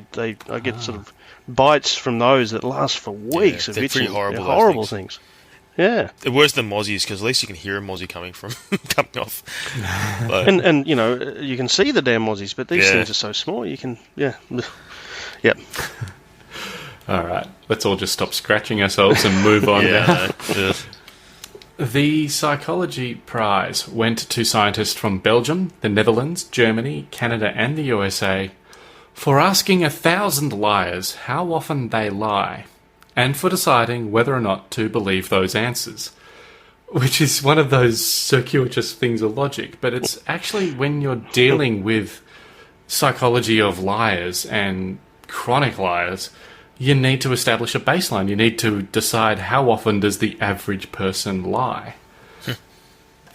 get sort of bites from those that last for weeks of itching. Pretty horrible. They're horrible things. Yeah. They're worse than mozzies, because at least you can hear a mozzie coming off. But, and you can see the damn mozzies, but these things are so small. You can Yep. All right, let's all just stop scratching ourselves and move on now. The Psychology Prize went to scientists from Belgium, the Netherlands, Germany, Canada and the USA for asking 1,000 liars how often they lie, and for deciding whether or not to believe those answers. Which is one of those circuitous things of logic, but it's actually, when you're dealing with psychology of liars and chronic liars, you need to establish a baseline. You need to decide, how often does the average person lie?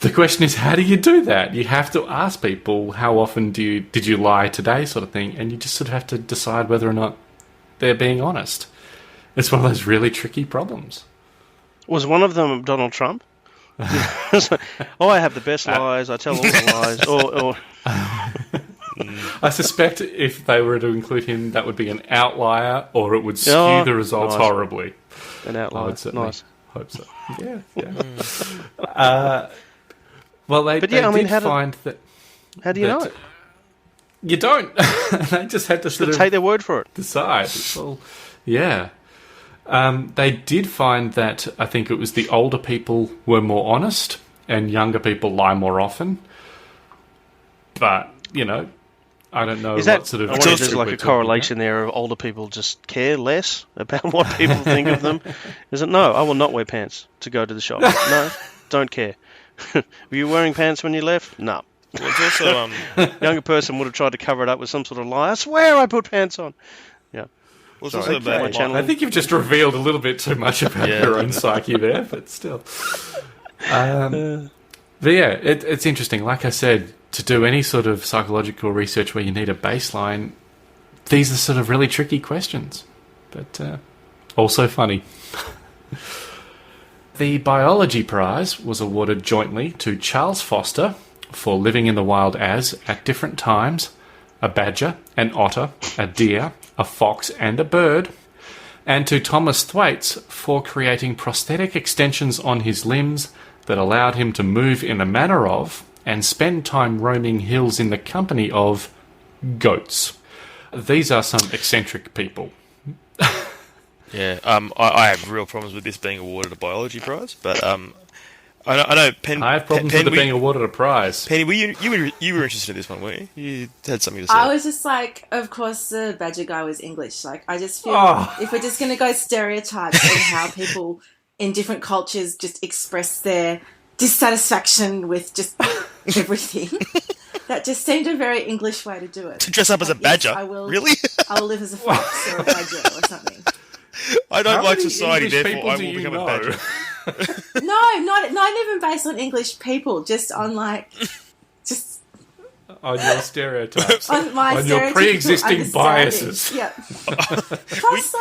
The question is, how do you do that? You have to ask people, how often did you lie today, sort of thing, and you just sort of have to decide whether or not they're being honest. It's one of those really tricky problems. Was one of them Donald Trump? I have the best lies, I tell all the lies, I suspect if they were to include him, that would be an outlier, or it would skew the results horribly. An outlier, nice. Hope so. Yeah. Well, they did find that... How do you know it? You don't. They just had to sort of... take their word for it. Decide. Well, yeah. They did find that, I think it was the older people were more honest, and younger people lie more often. But, I don't know. I wonder if there's like a correlation there of older people just care less about what people think of them. Is it? No, I will not wear pants to go to the shop. No, don't care. Were you wearing pants when you left? No. Well, it's also, younger person would have tried to cover it up with some sort of lie. I swear I put pants on. Yeah. Well, Well, it's also about my channel. I think you've just revealed a little bit too much about your own psyche there, but still. But yeah, it's interesting. Like I said, to do any sort of psychological research where you need a baseline, these are sort of really tricky questions, but also funny. The Biology Prize was awarded jointly to Charles Foster for living in the wild as, at different times, a badger, an otter, a deer, a fox and a bird, and to Thomas Thwaites for creating prosthetic extensions on his limbs that allowed him to move in the manner of and spend time roaming hills in the company of goats. These are some eccentric people. Yeah, I have real problems with this being awarded a biology prize, but I know. I have problems with it being awarded a prize. Penny, you were interested in this one, weren't you? You had something to say. I was just like, of course, the badger guy was English. Like, I just feel if we're just going to go stereotypes and how people in different cultures just express their dissatisfaction with just everything. That just seemed a very English way to do it. To dress up as a badger? Yes, I will, really? I will live as a fox or a badger or something. I don't like society, English therefore I will become a badger. No, not even based on English people, just on just on your stereotypes, on my on your pre-existing biases. Yeah. Plus,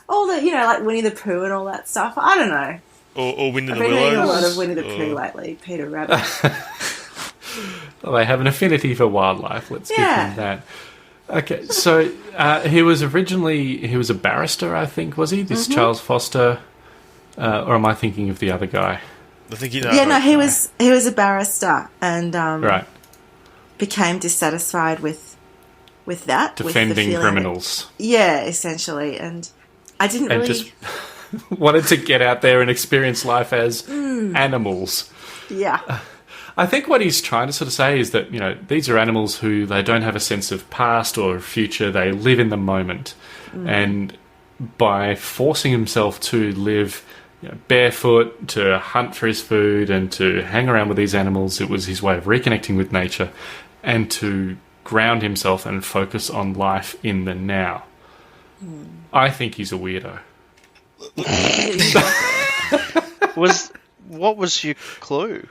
all the like Winnie the Pooh and all that stuff. I don't know. Or Winnie the Willows. I've been reading a lot of Winnie the Pooh lately. Peter Rabbit. Well, they have an affinity for wildlife. Let's give them that. Okay, so he was a barrister, I think, was he? This Charles Foster, or am I thinking of the other guy? I think he was a barrister and right. became dissatisfied with that, defending with criminals. Essentially, and I didn't really just wanted to get out there and experience life as animals. Yeah. I think what he's trying to sort of say is that, these are animals who they don't have a sense of past or future. They live in the moment. And by forcing himself to live barefoot, to hunt for his food and to hang around with these animals, it was his way of reconnecting with nature and to ground himself and focus on life in the now. I think he's a weirdo. What was your clue?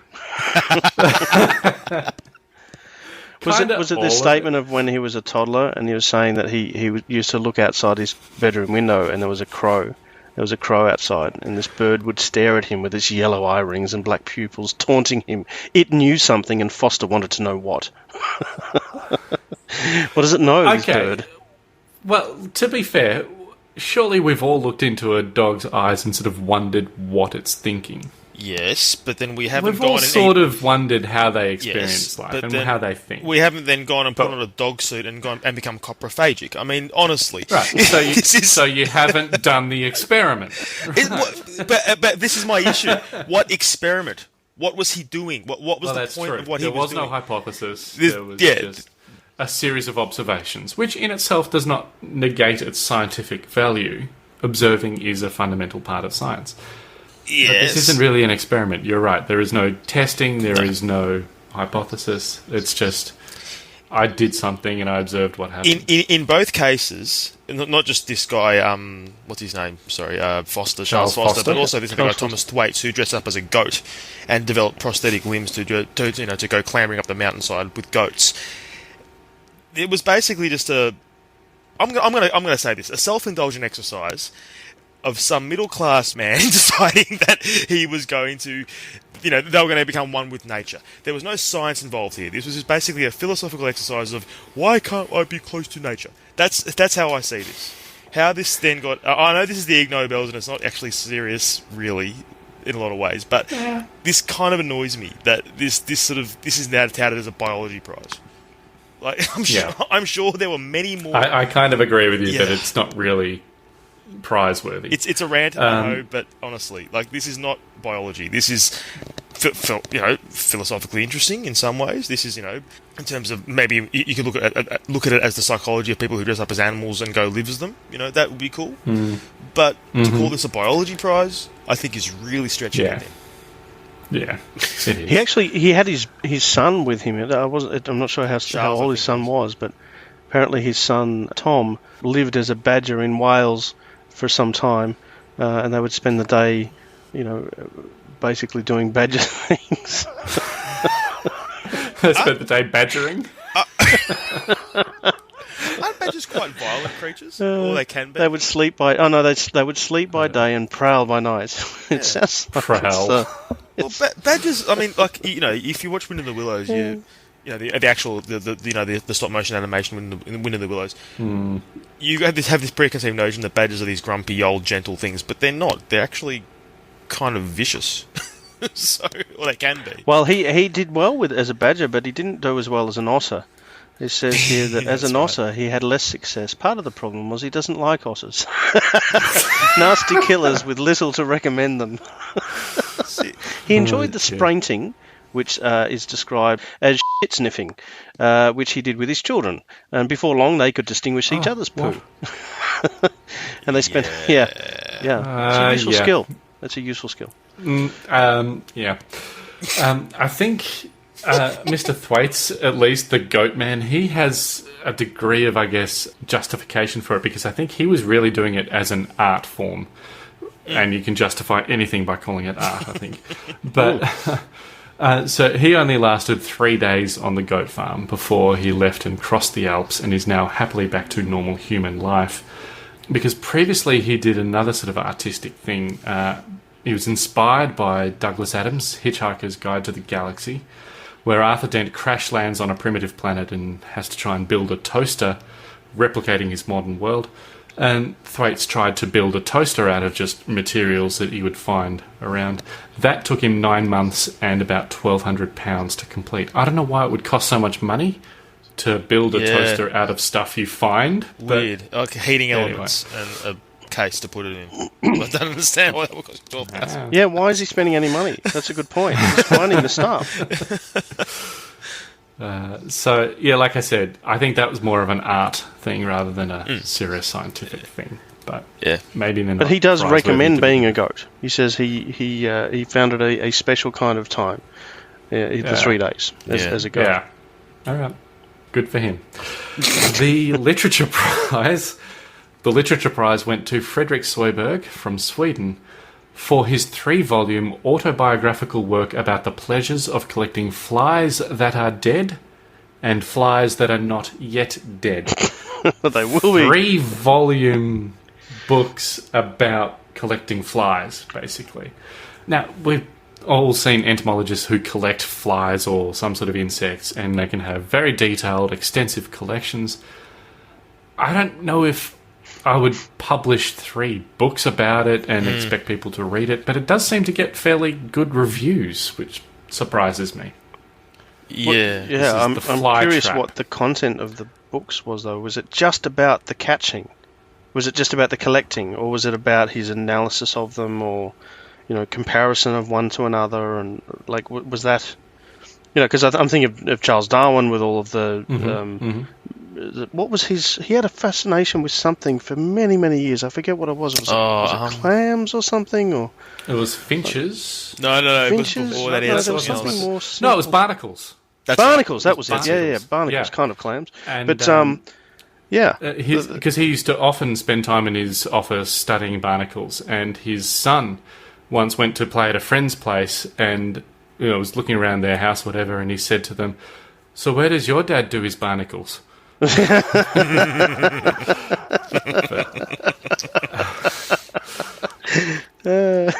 Was it the statement of when he was a toddler and he was saying that he used to look outside his bedroom window and there was a crow. There was a crow outside and this bird would stare at him with its yellow eye rings and black pupils, taunting him. It knew something and Foster wanted to know what. What does it know, this bird? Well, to be fair, surely we've all looked into a dog's eyes and sort of wondered what it's thinking. Yes, but then we haven't We've gone all sort of wondered how they experience life and how they think. We haven't then gone and put on a dog suit and become coprophagic. I mean, honestly. Right, so you haven't done the experiment. But this is my issue. What experiment? What was he doing? What was the point of what he was doing? There was no hypothesis. There was just a series of observations, which in itself does not negate its scientific value. Observing is a fundamental part of science. Yes. But this isn't really an experiment. You're right. There is no testing. There is no hypothesis. It's just I did something and I observed what happened. In both cases, not just this guy, what's his name? Sorry, Charles Foster, but also this guy Thomas Thwaites, who dressed up as a goat and developed prosthetic limbs to go clambering up the mountainside with goats. It was basically just I'm going to say this, a self-indulgent exercise of some middle-class man deciding that he was going to, they were going to become one with nature. There was no science involved here. This was just basically a philosophical exercise of, why can't I be close to nature? That's how I see this. How this then got... I know this is the Ig Nobels and it's not actually serious, really, in a lot of ways, but this kind of annoys me that this is now touted as a biology prize. I'm sure there were many more... I kind of agree with you that it's not really... prize-worthy. It's a rant, I know, but honestly, this is not biology. This is, philosophically interesting in some ways. This is, in terms of maybe you could look at it as the psychology of people who dress up as animals and go live as them. That would be cool. But to call this a biology prize, I think is really stretching it. Yeah, he had his son with him. I'm not sure how old his son was, but apparently his son Tom lived as a badger in Wales for some time, and they would spend the day, basically doing badger things. They spent the day badgering. Aren't badgers quite violent creatures? Or they can be. They would sleep by. Oh no, they would sleep by day and prowl by night. It sounds like prowl. Well, badgers. I mean, like if you watch Wind in the Willows, the actual the stop motion animation in Wind in the Willows, you have this preconceived notion that badgers are these grumpy old gentle things, but they're not. They're actually kind of vicious. Or they can be. Well, he did well as a badger, but he didn't do as well as an otter. It says here that as an otter, he had less success. Part of the problem was he doesn't like otters. Nasty killers with little to recommend them. He enjoyed the sprinting, which is described as shit sniffing, which he did with his children. And before long, they could distinguish each other's poo. And they spent... Yeah. It's a useful skill. It's a useful skill. Yeah. I think Mr. Thwaites, at least the goat man, he has a degree of, I guess, justification for it, because I think he was really doing it as an art form. And you can justify anything by calling it art, I think. But so he only lasted 3 days on the goat farm before he left and crossed the Alps and is now happily back to normal human life. Because previously he did another sort of artistic thing. He was inspired by Douglas Adams' Hitchhiker's Guide to the Galaxy, where Arthur Dent crash lands on a primitive planet and has to try and build a toaster, replicating his modern world. And Thwaites tried to build a toaster out of just materials that he would find around. That took him 9 months and about £1,200 to complete. I don't know why it would cost so much money to build a toaster out of stuff you find. Weird. Like heating elements and a case to put it in. I don't understand why that would cost £12,000. Yeah, why is he spending any money? That's a good point. He's finding the stuff. So, yeah, like I said, I think that was more of an art thing rather than a serious scientific thing. But maybe they're not. But he does recommend being a goat. He says he found it a special kind of time, the 3 days as a goat. Yeah. All right. Good for him. The Literature Prize went to Fredrik Soyberg from Sweden for his 3-volume autobiographical work about the pleasures of collecting flies that are dead and flies that are not yet dead. They will be. 3-volume books about collecting flies, basically. Now, we've all seen entomologists who collect flies or some sort of insects, and they can have very detailed, extensive collections. I don't know if I would publish 3 books about it and expect people to read it, but it does seem to get fairly good reviews, which surprises me. I'm curious what the content of the books was, though. Was it just about the catching? Was it just about the collecting, or was it about his analysis of them, or comparison of one to another, and like was that? Because I'm thinking of Charles Darwin with all of the. What was his? He had a fascination with something for many, many years. I forget what it was. Was it clams or something? Or it was finches. No. Finches? It was before that. There was something more. No, it was barnacles. Barnacles. That was it. Yeah. Barnacles, kind of clams. And, but because he used to often spend time in his office studying barnacles, and his son once went to play at a friend's place and was looking around their house, whatever, and he said to them, "So where does your dad do his barnacles?"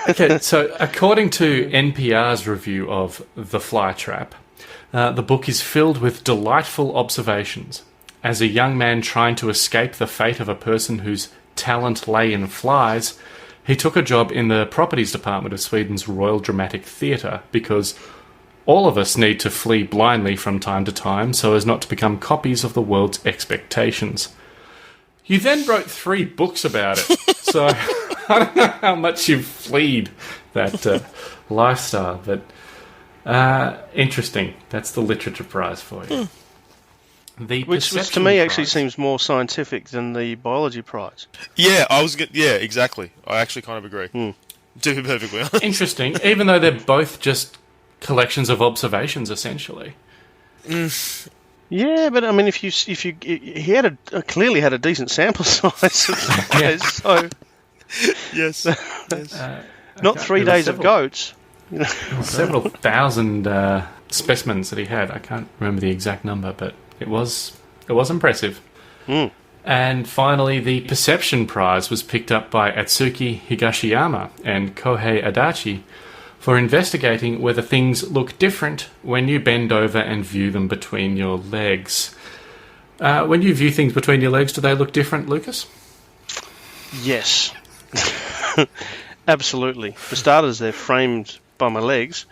Okay, so according to NPR's review of The Fly Trap, the book is filled with delightful observations. As a young man trying to escape the fate of a person whose talent lay in flies, he took a job in the properties department of Sweden's Royal Dramatic Theatre because all of us need to flee blindly from time to time so as not to become copies of the world's expectations. You then wrote 3 books about it, so I don't know how much you've fleed that lifestyle, but interesting. That's the Literature Prize for you. Which to me actually seems more scientific than the Biology Prize. Yeah, exactly. I actually kind of agree. To be perfectly honest. Interesting, even though they're both just collections of observations, essentially. Yeah, but I mean, he had clearly had a decent sample size. Yeah. So yes. Not 3 days of goats. Several thousand specimens that he had. I can't remember the exact number, but it was impressive. Mm. And finally, the Perception Prize was picked up by Atsuki Higashiyama and Kohei Adachi for investigating whether things look different when you bend over and view them between your legs. When you view things between your legs, do they look different, Lucas? Yes. Absolutely. For starters, they're framed by my legs.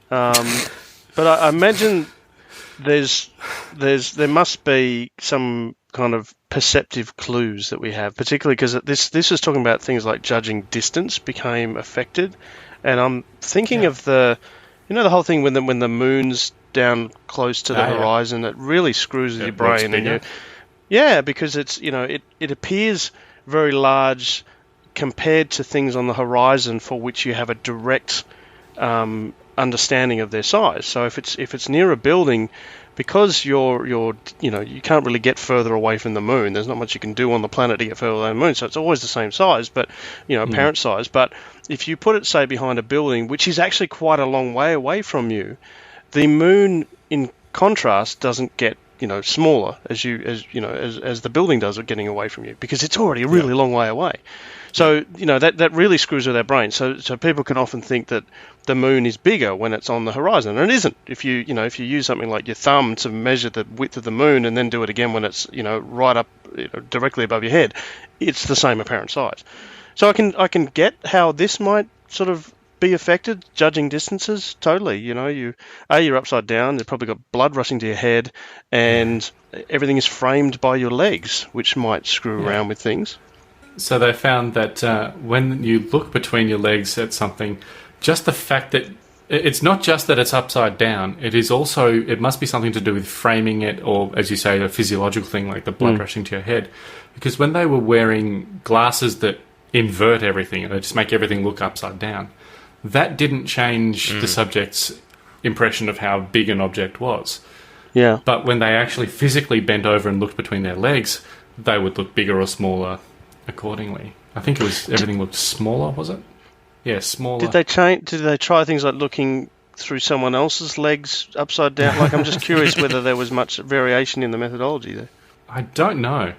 But I imagine there must be some kind of perceptive clues that we have, particularly because this is talking about things like judging distance became affected, and I'm thinking of the whole thing when the moon's down close to the horizon, it really screws with your brain, and because it's it appears very large compared to things on the horizon for which you have a direct understanding of their size. So if it's near a building, because you can't really get further away from the moon. There's not much you can do on the planet to get further away from the moon, so it's always the same size, but apparent size. But if you put it, say, behind a building, which is actually quite a long way away from you, the moon, in contrast, doesn't get smaller as the building does at getting away from you, because it's already a really long way away. So that really screws with our brain. So people can often think that the moon is bigger when it's on the horizon, and it isn't. If you use something like your thumb to measure the width of the moon and then do it again when it's right up directly above your head, it's the same apparent size. So I can get how this might sort of be affected, judging distances. Totally. You're upside down. You've probably got blood rushing to your head, and everything is framed by your legs, which might screw around with things. So they found that when you look between your legs at something, just the fact that it's not just that it's upside down, it must be something to do with framing it, or, as you say, a physiological thing like the blood rushing to your head. Because when they were wearing glasses that invert everything, and they just make everything look upside down, that didn't change the subject's impression of how big an object was. Yeah. But when they actually physically bent over and looked between their legs, they would look bigger or smaller accordingly. I think everything looked smaller, was it? Yeah, smaller. Did they try things like looking through someone else's legs upside down? Like, I'm just curious whether there was much variation in the methodology there. I don't know.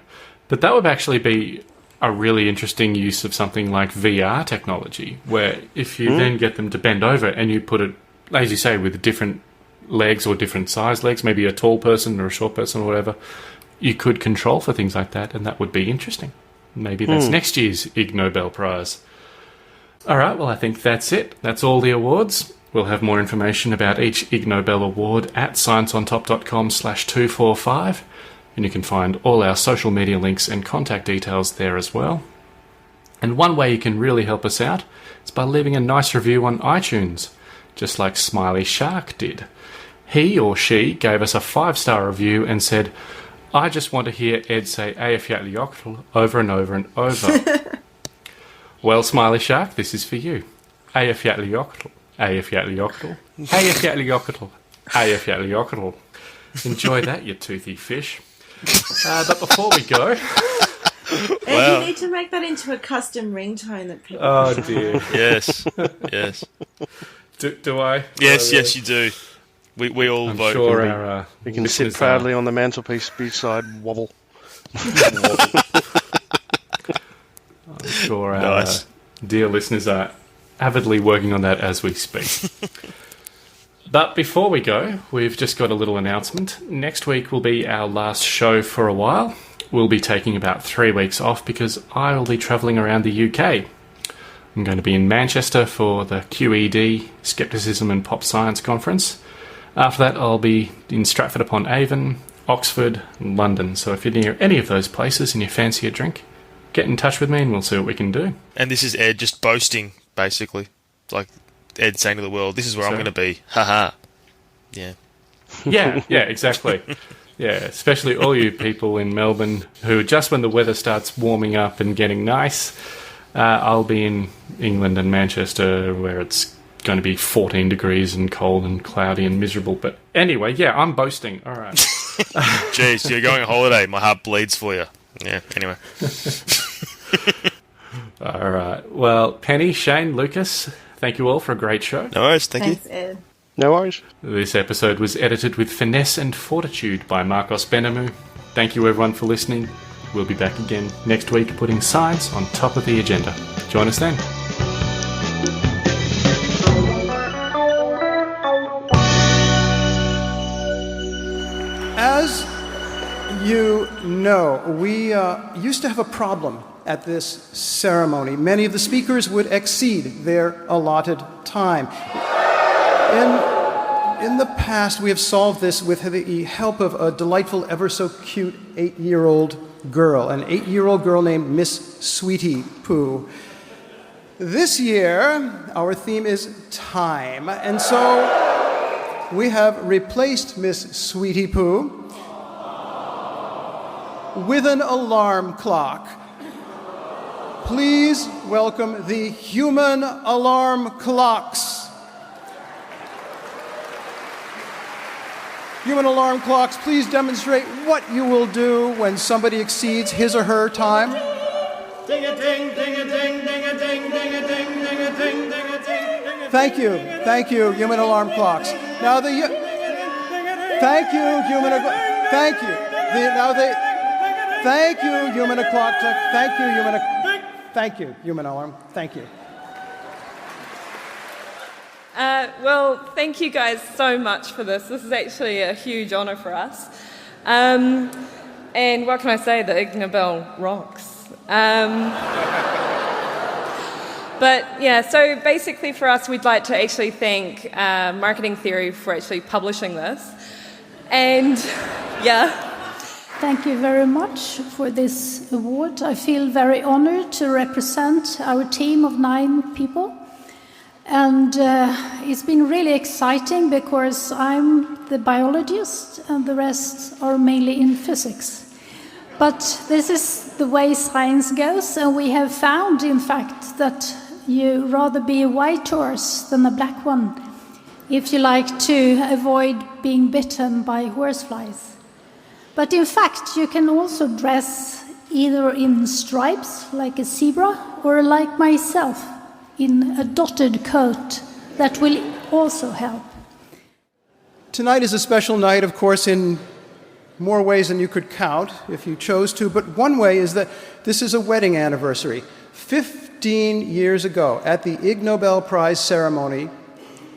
But that would actually be a really interesting use of something like VR technology, where if you then get them to bend over and you put it, as you say, with different legs or different size legs, maybe a tall person or a short person or whatever, you could control for things like that, and that would be interesting. Maybe that's next year's Ig Nobel Prize. All right, well, I think that's it. That's all the awards. We'll have more information about each Ig Nobel Award at scienceontop.com/245, and you can find all our social media links and contact details there as well. And one way you can really help us out is by leaving a nice review on iTunes, just like Smiley Shark did. He or she gave us a 5-star review and said, "I just want to hear Ed say Eyjafjallajökull over and over and over." Well, Smiley Shark, this is for you. Eyjafjallajökull, Eyjafjallajökull, Eyjafjallajökull, Eyjafjallajökull. Enjoy that, you toothy fish. But before we go... Ed, you need to make that into a custom ringtone that people... Oh, dear. Yes. Do I? Yes, you do. We all I'm vote. Sure we can sit proudly on the mantelpiece beside Wobble. I'm sure our dear listeners are avidly working on that as we speak. But before we go, we've just got a little announcement. Next week will be our last show for a while. We'll be taking about 3 weeks off because I will be travelling around the UK. I'm going to be in Manchester for the QED, Skepticism and Pop Science Conference. After that, I'll be in Stratford-upon-Avon, Oxford, and London. So if you're near any of those places and you fancy a drink, get in touch with me and we'll see what we can do. And this is Ed just boasting, basically. Like Ed saying to the world, this is where I'm going to be. Ha-ha. Yeah. Yeah, exactly. Yeah, especially all you people in Melbourne who, just when the weather starts warming up and getting nice, I'll be in England and Manchester where it's going to be 14 degrees and cold and cloudy and miserable. But anyway, yeah, I'm boasting. All right. Jeez, you're going on holiday. My heart bleeds for you. Yeah, anyway. All right. Well, Penny, Shane, Lucas, thank you all for a great show. No worries, thank Thanks, you. Ed. No worries. This episode was edited with finesse and fortitude by Marcos Benamu. Thank you everyone for listening. We'll be back again next week putting science on top of the agenda. Join us then. As you know, we used to have a problem at this ceremony. Many of the speakers would exceed their allotted time. In the past, we have solved this with the help of a delightful, ever-so-cute 8-year-old girl, an 8-year-old girl named Miss Sweetie Poo. This year, our theme is time, and so we have replaced Miss Sweetie Poo with an alarm clock. Please welcome the human alarm clocks. Human alarm clocks, please demonstrate what you will do when somebody exceeds his or her time. Ding-a-ding, ding-a-ding, ding-a-ding, ding-a-ding, ding-a-ding, ding-a-ding. Thank you, human alarm clocks. Now thank you, human thank you. Thank you, human clock. Thank you, human alarm. Thank you. Well, thank you guys so much for this. This is actually a huge honour for us. And what can I say? The Ig Nobel rocks. But yeah, so basically for us, we'd like to actually thank Marketing Theory for actually publishing this. And yeah. Thank you very much for this award. I feel very honored to represent our team of 9 people. And it's been really exciting because I'm the biologist and the rest are mainly in physics. But this is the way science goes, and we have found, in fact, that you rather be a white horse than a black one if you like to avoid being bitten by horseflies. But in fact, you can also dress either in stripes, like a zebra, or like myself, in a dotted coat. That will also help. Tonight is a special night, of course, in more ways than you could count if you chose to, but one way is that this is a wedding anniversary. 15 years ago, at the Ig Nobel Prize ceremony,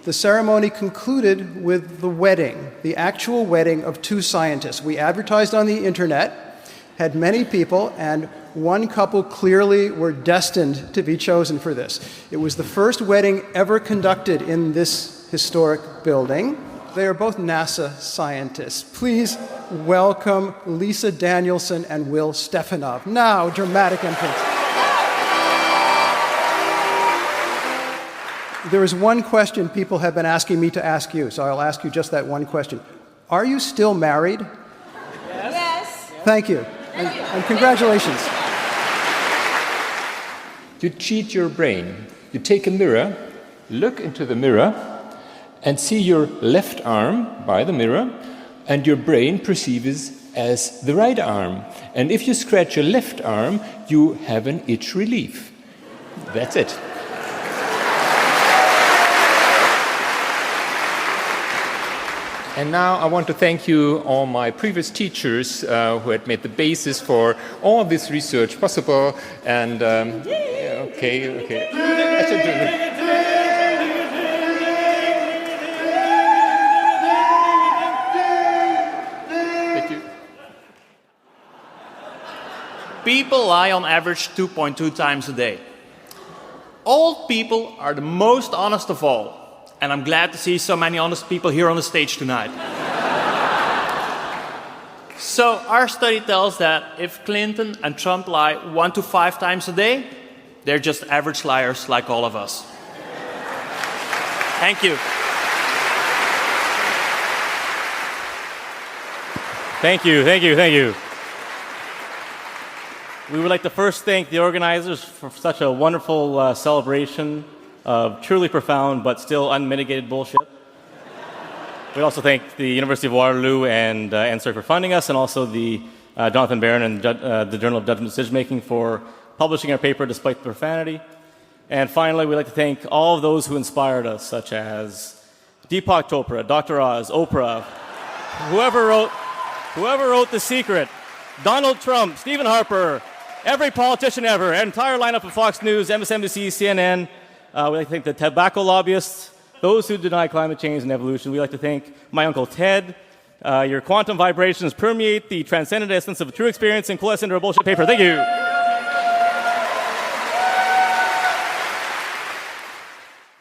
the ceremony concluded with the wedding, the actual wedding of 2 scientists. We advertised on the internet, had many people, and one couple clearly were destined to be chosen for this. It was the first wedding ever conducted in this historic building. They are both NASA scientists. Please welcome Lisa Danielson and Will Stefanov. Now, dramatic entrance. There is one question people have been asking me to ask you, so I'll ask you just that one question. Are you still married? Yes. Thank you. And congratulations. You cheat your brain. You take a mirror, look into the mirror, and see your left arm by the mirror, and your brain perceives as the right arm. And if you scratch your left arm, you have an itch relief. That's it. And now I want to thank you, all my previous teachers who had made the basis for all this research possible. And okay. Thank you. People lie on average 2.2 times a day. Old people are the most honest of all. And I'm glad to see so many honest people here on the stage tonight. So our study tells that if Clinton and Trump lie 1 to 5 times a day, they're just average liars like all of us. Thank you. Thank you. We would like to first thank the organizers for such a wonderful celebration of truly profound but still unmitigated bullshit. We also thank the University of Waterloo and NSERC for funding us, and also the Jonathan Barron and the Journal of Judgment Decision Making for publishing our paper despite the profanity. And finally, we'd like to thank all of those who inspired us, such as Deepak Chopra, Dr. Oz, Oprah, whoever wrote The Secret, Donald Trump, Stephen Harper, every politician ever, an entire lineup of Fox News, MSNBC, CNN. We'd like to thank the tobacco lobbyists, those who deny climate change and evolution. We'd like to thank my Uncle Ted. Your quantum vibrations permeate the transcendent essence of a true experience and coalesce into a bullshit paper. Thank you.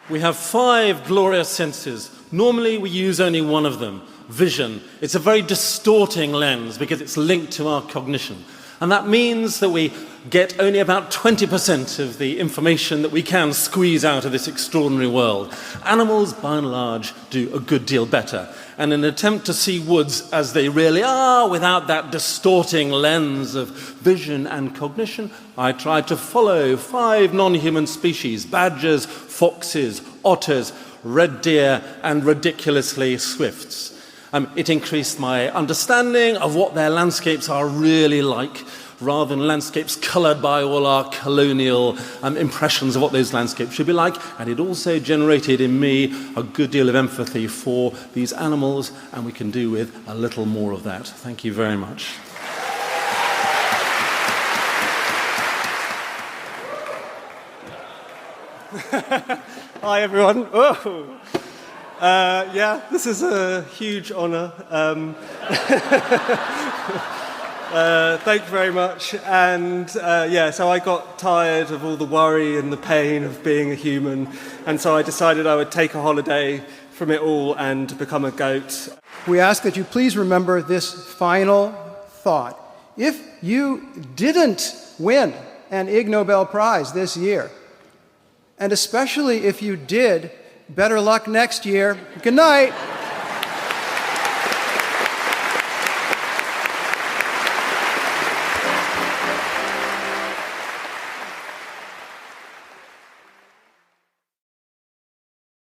We have 5 glorious senses. Normally we use only one of them, vision. It's a very distorting lens because it's linked to our cognition. And that means that we get only about 20% of the information that we can squeeze out of this extraordinary world. Animals, by and large, do a good deal better. And in an attempt to see woods as they really are, without that distorting lens of vision and cognition, I tried to follow 5 non-human species: badgers, foxes, otters, red deer, and ridiculously swifts. It increased my understanding of what their landscapes are really like, rather than landscapes coloured by all our colonial impressions of what those landscapes should be like. And it also generated in me a good deal of empathy for these animals, and we can do with a little more of that. Thank you very much. Hi, everyone. Oh. Yeah, this is a huge honour. Thank you very much. And so I got tired of all the worry and the pain of being a human, and so I decided I would take a holiday from it all and become a goat. We ask that you please remember this final thought. If you didn't win an Ig Nobel Prize this year, and especially if you did, better luck next year. Good night.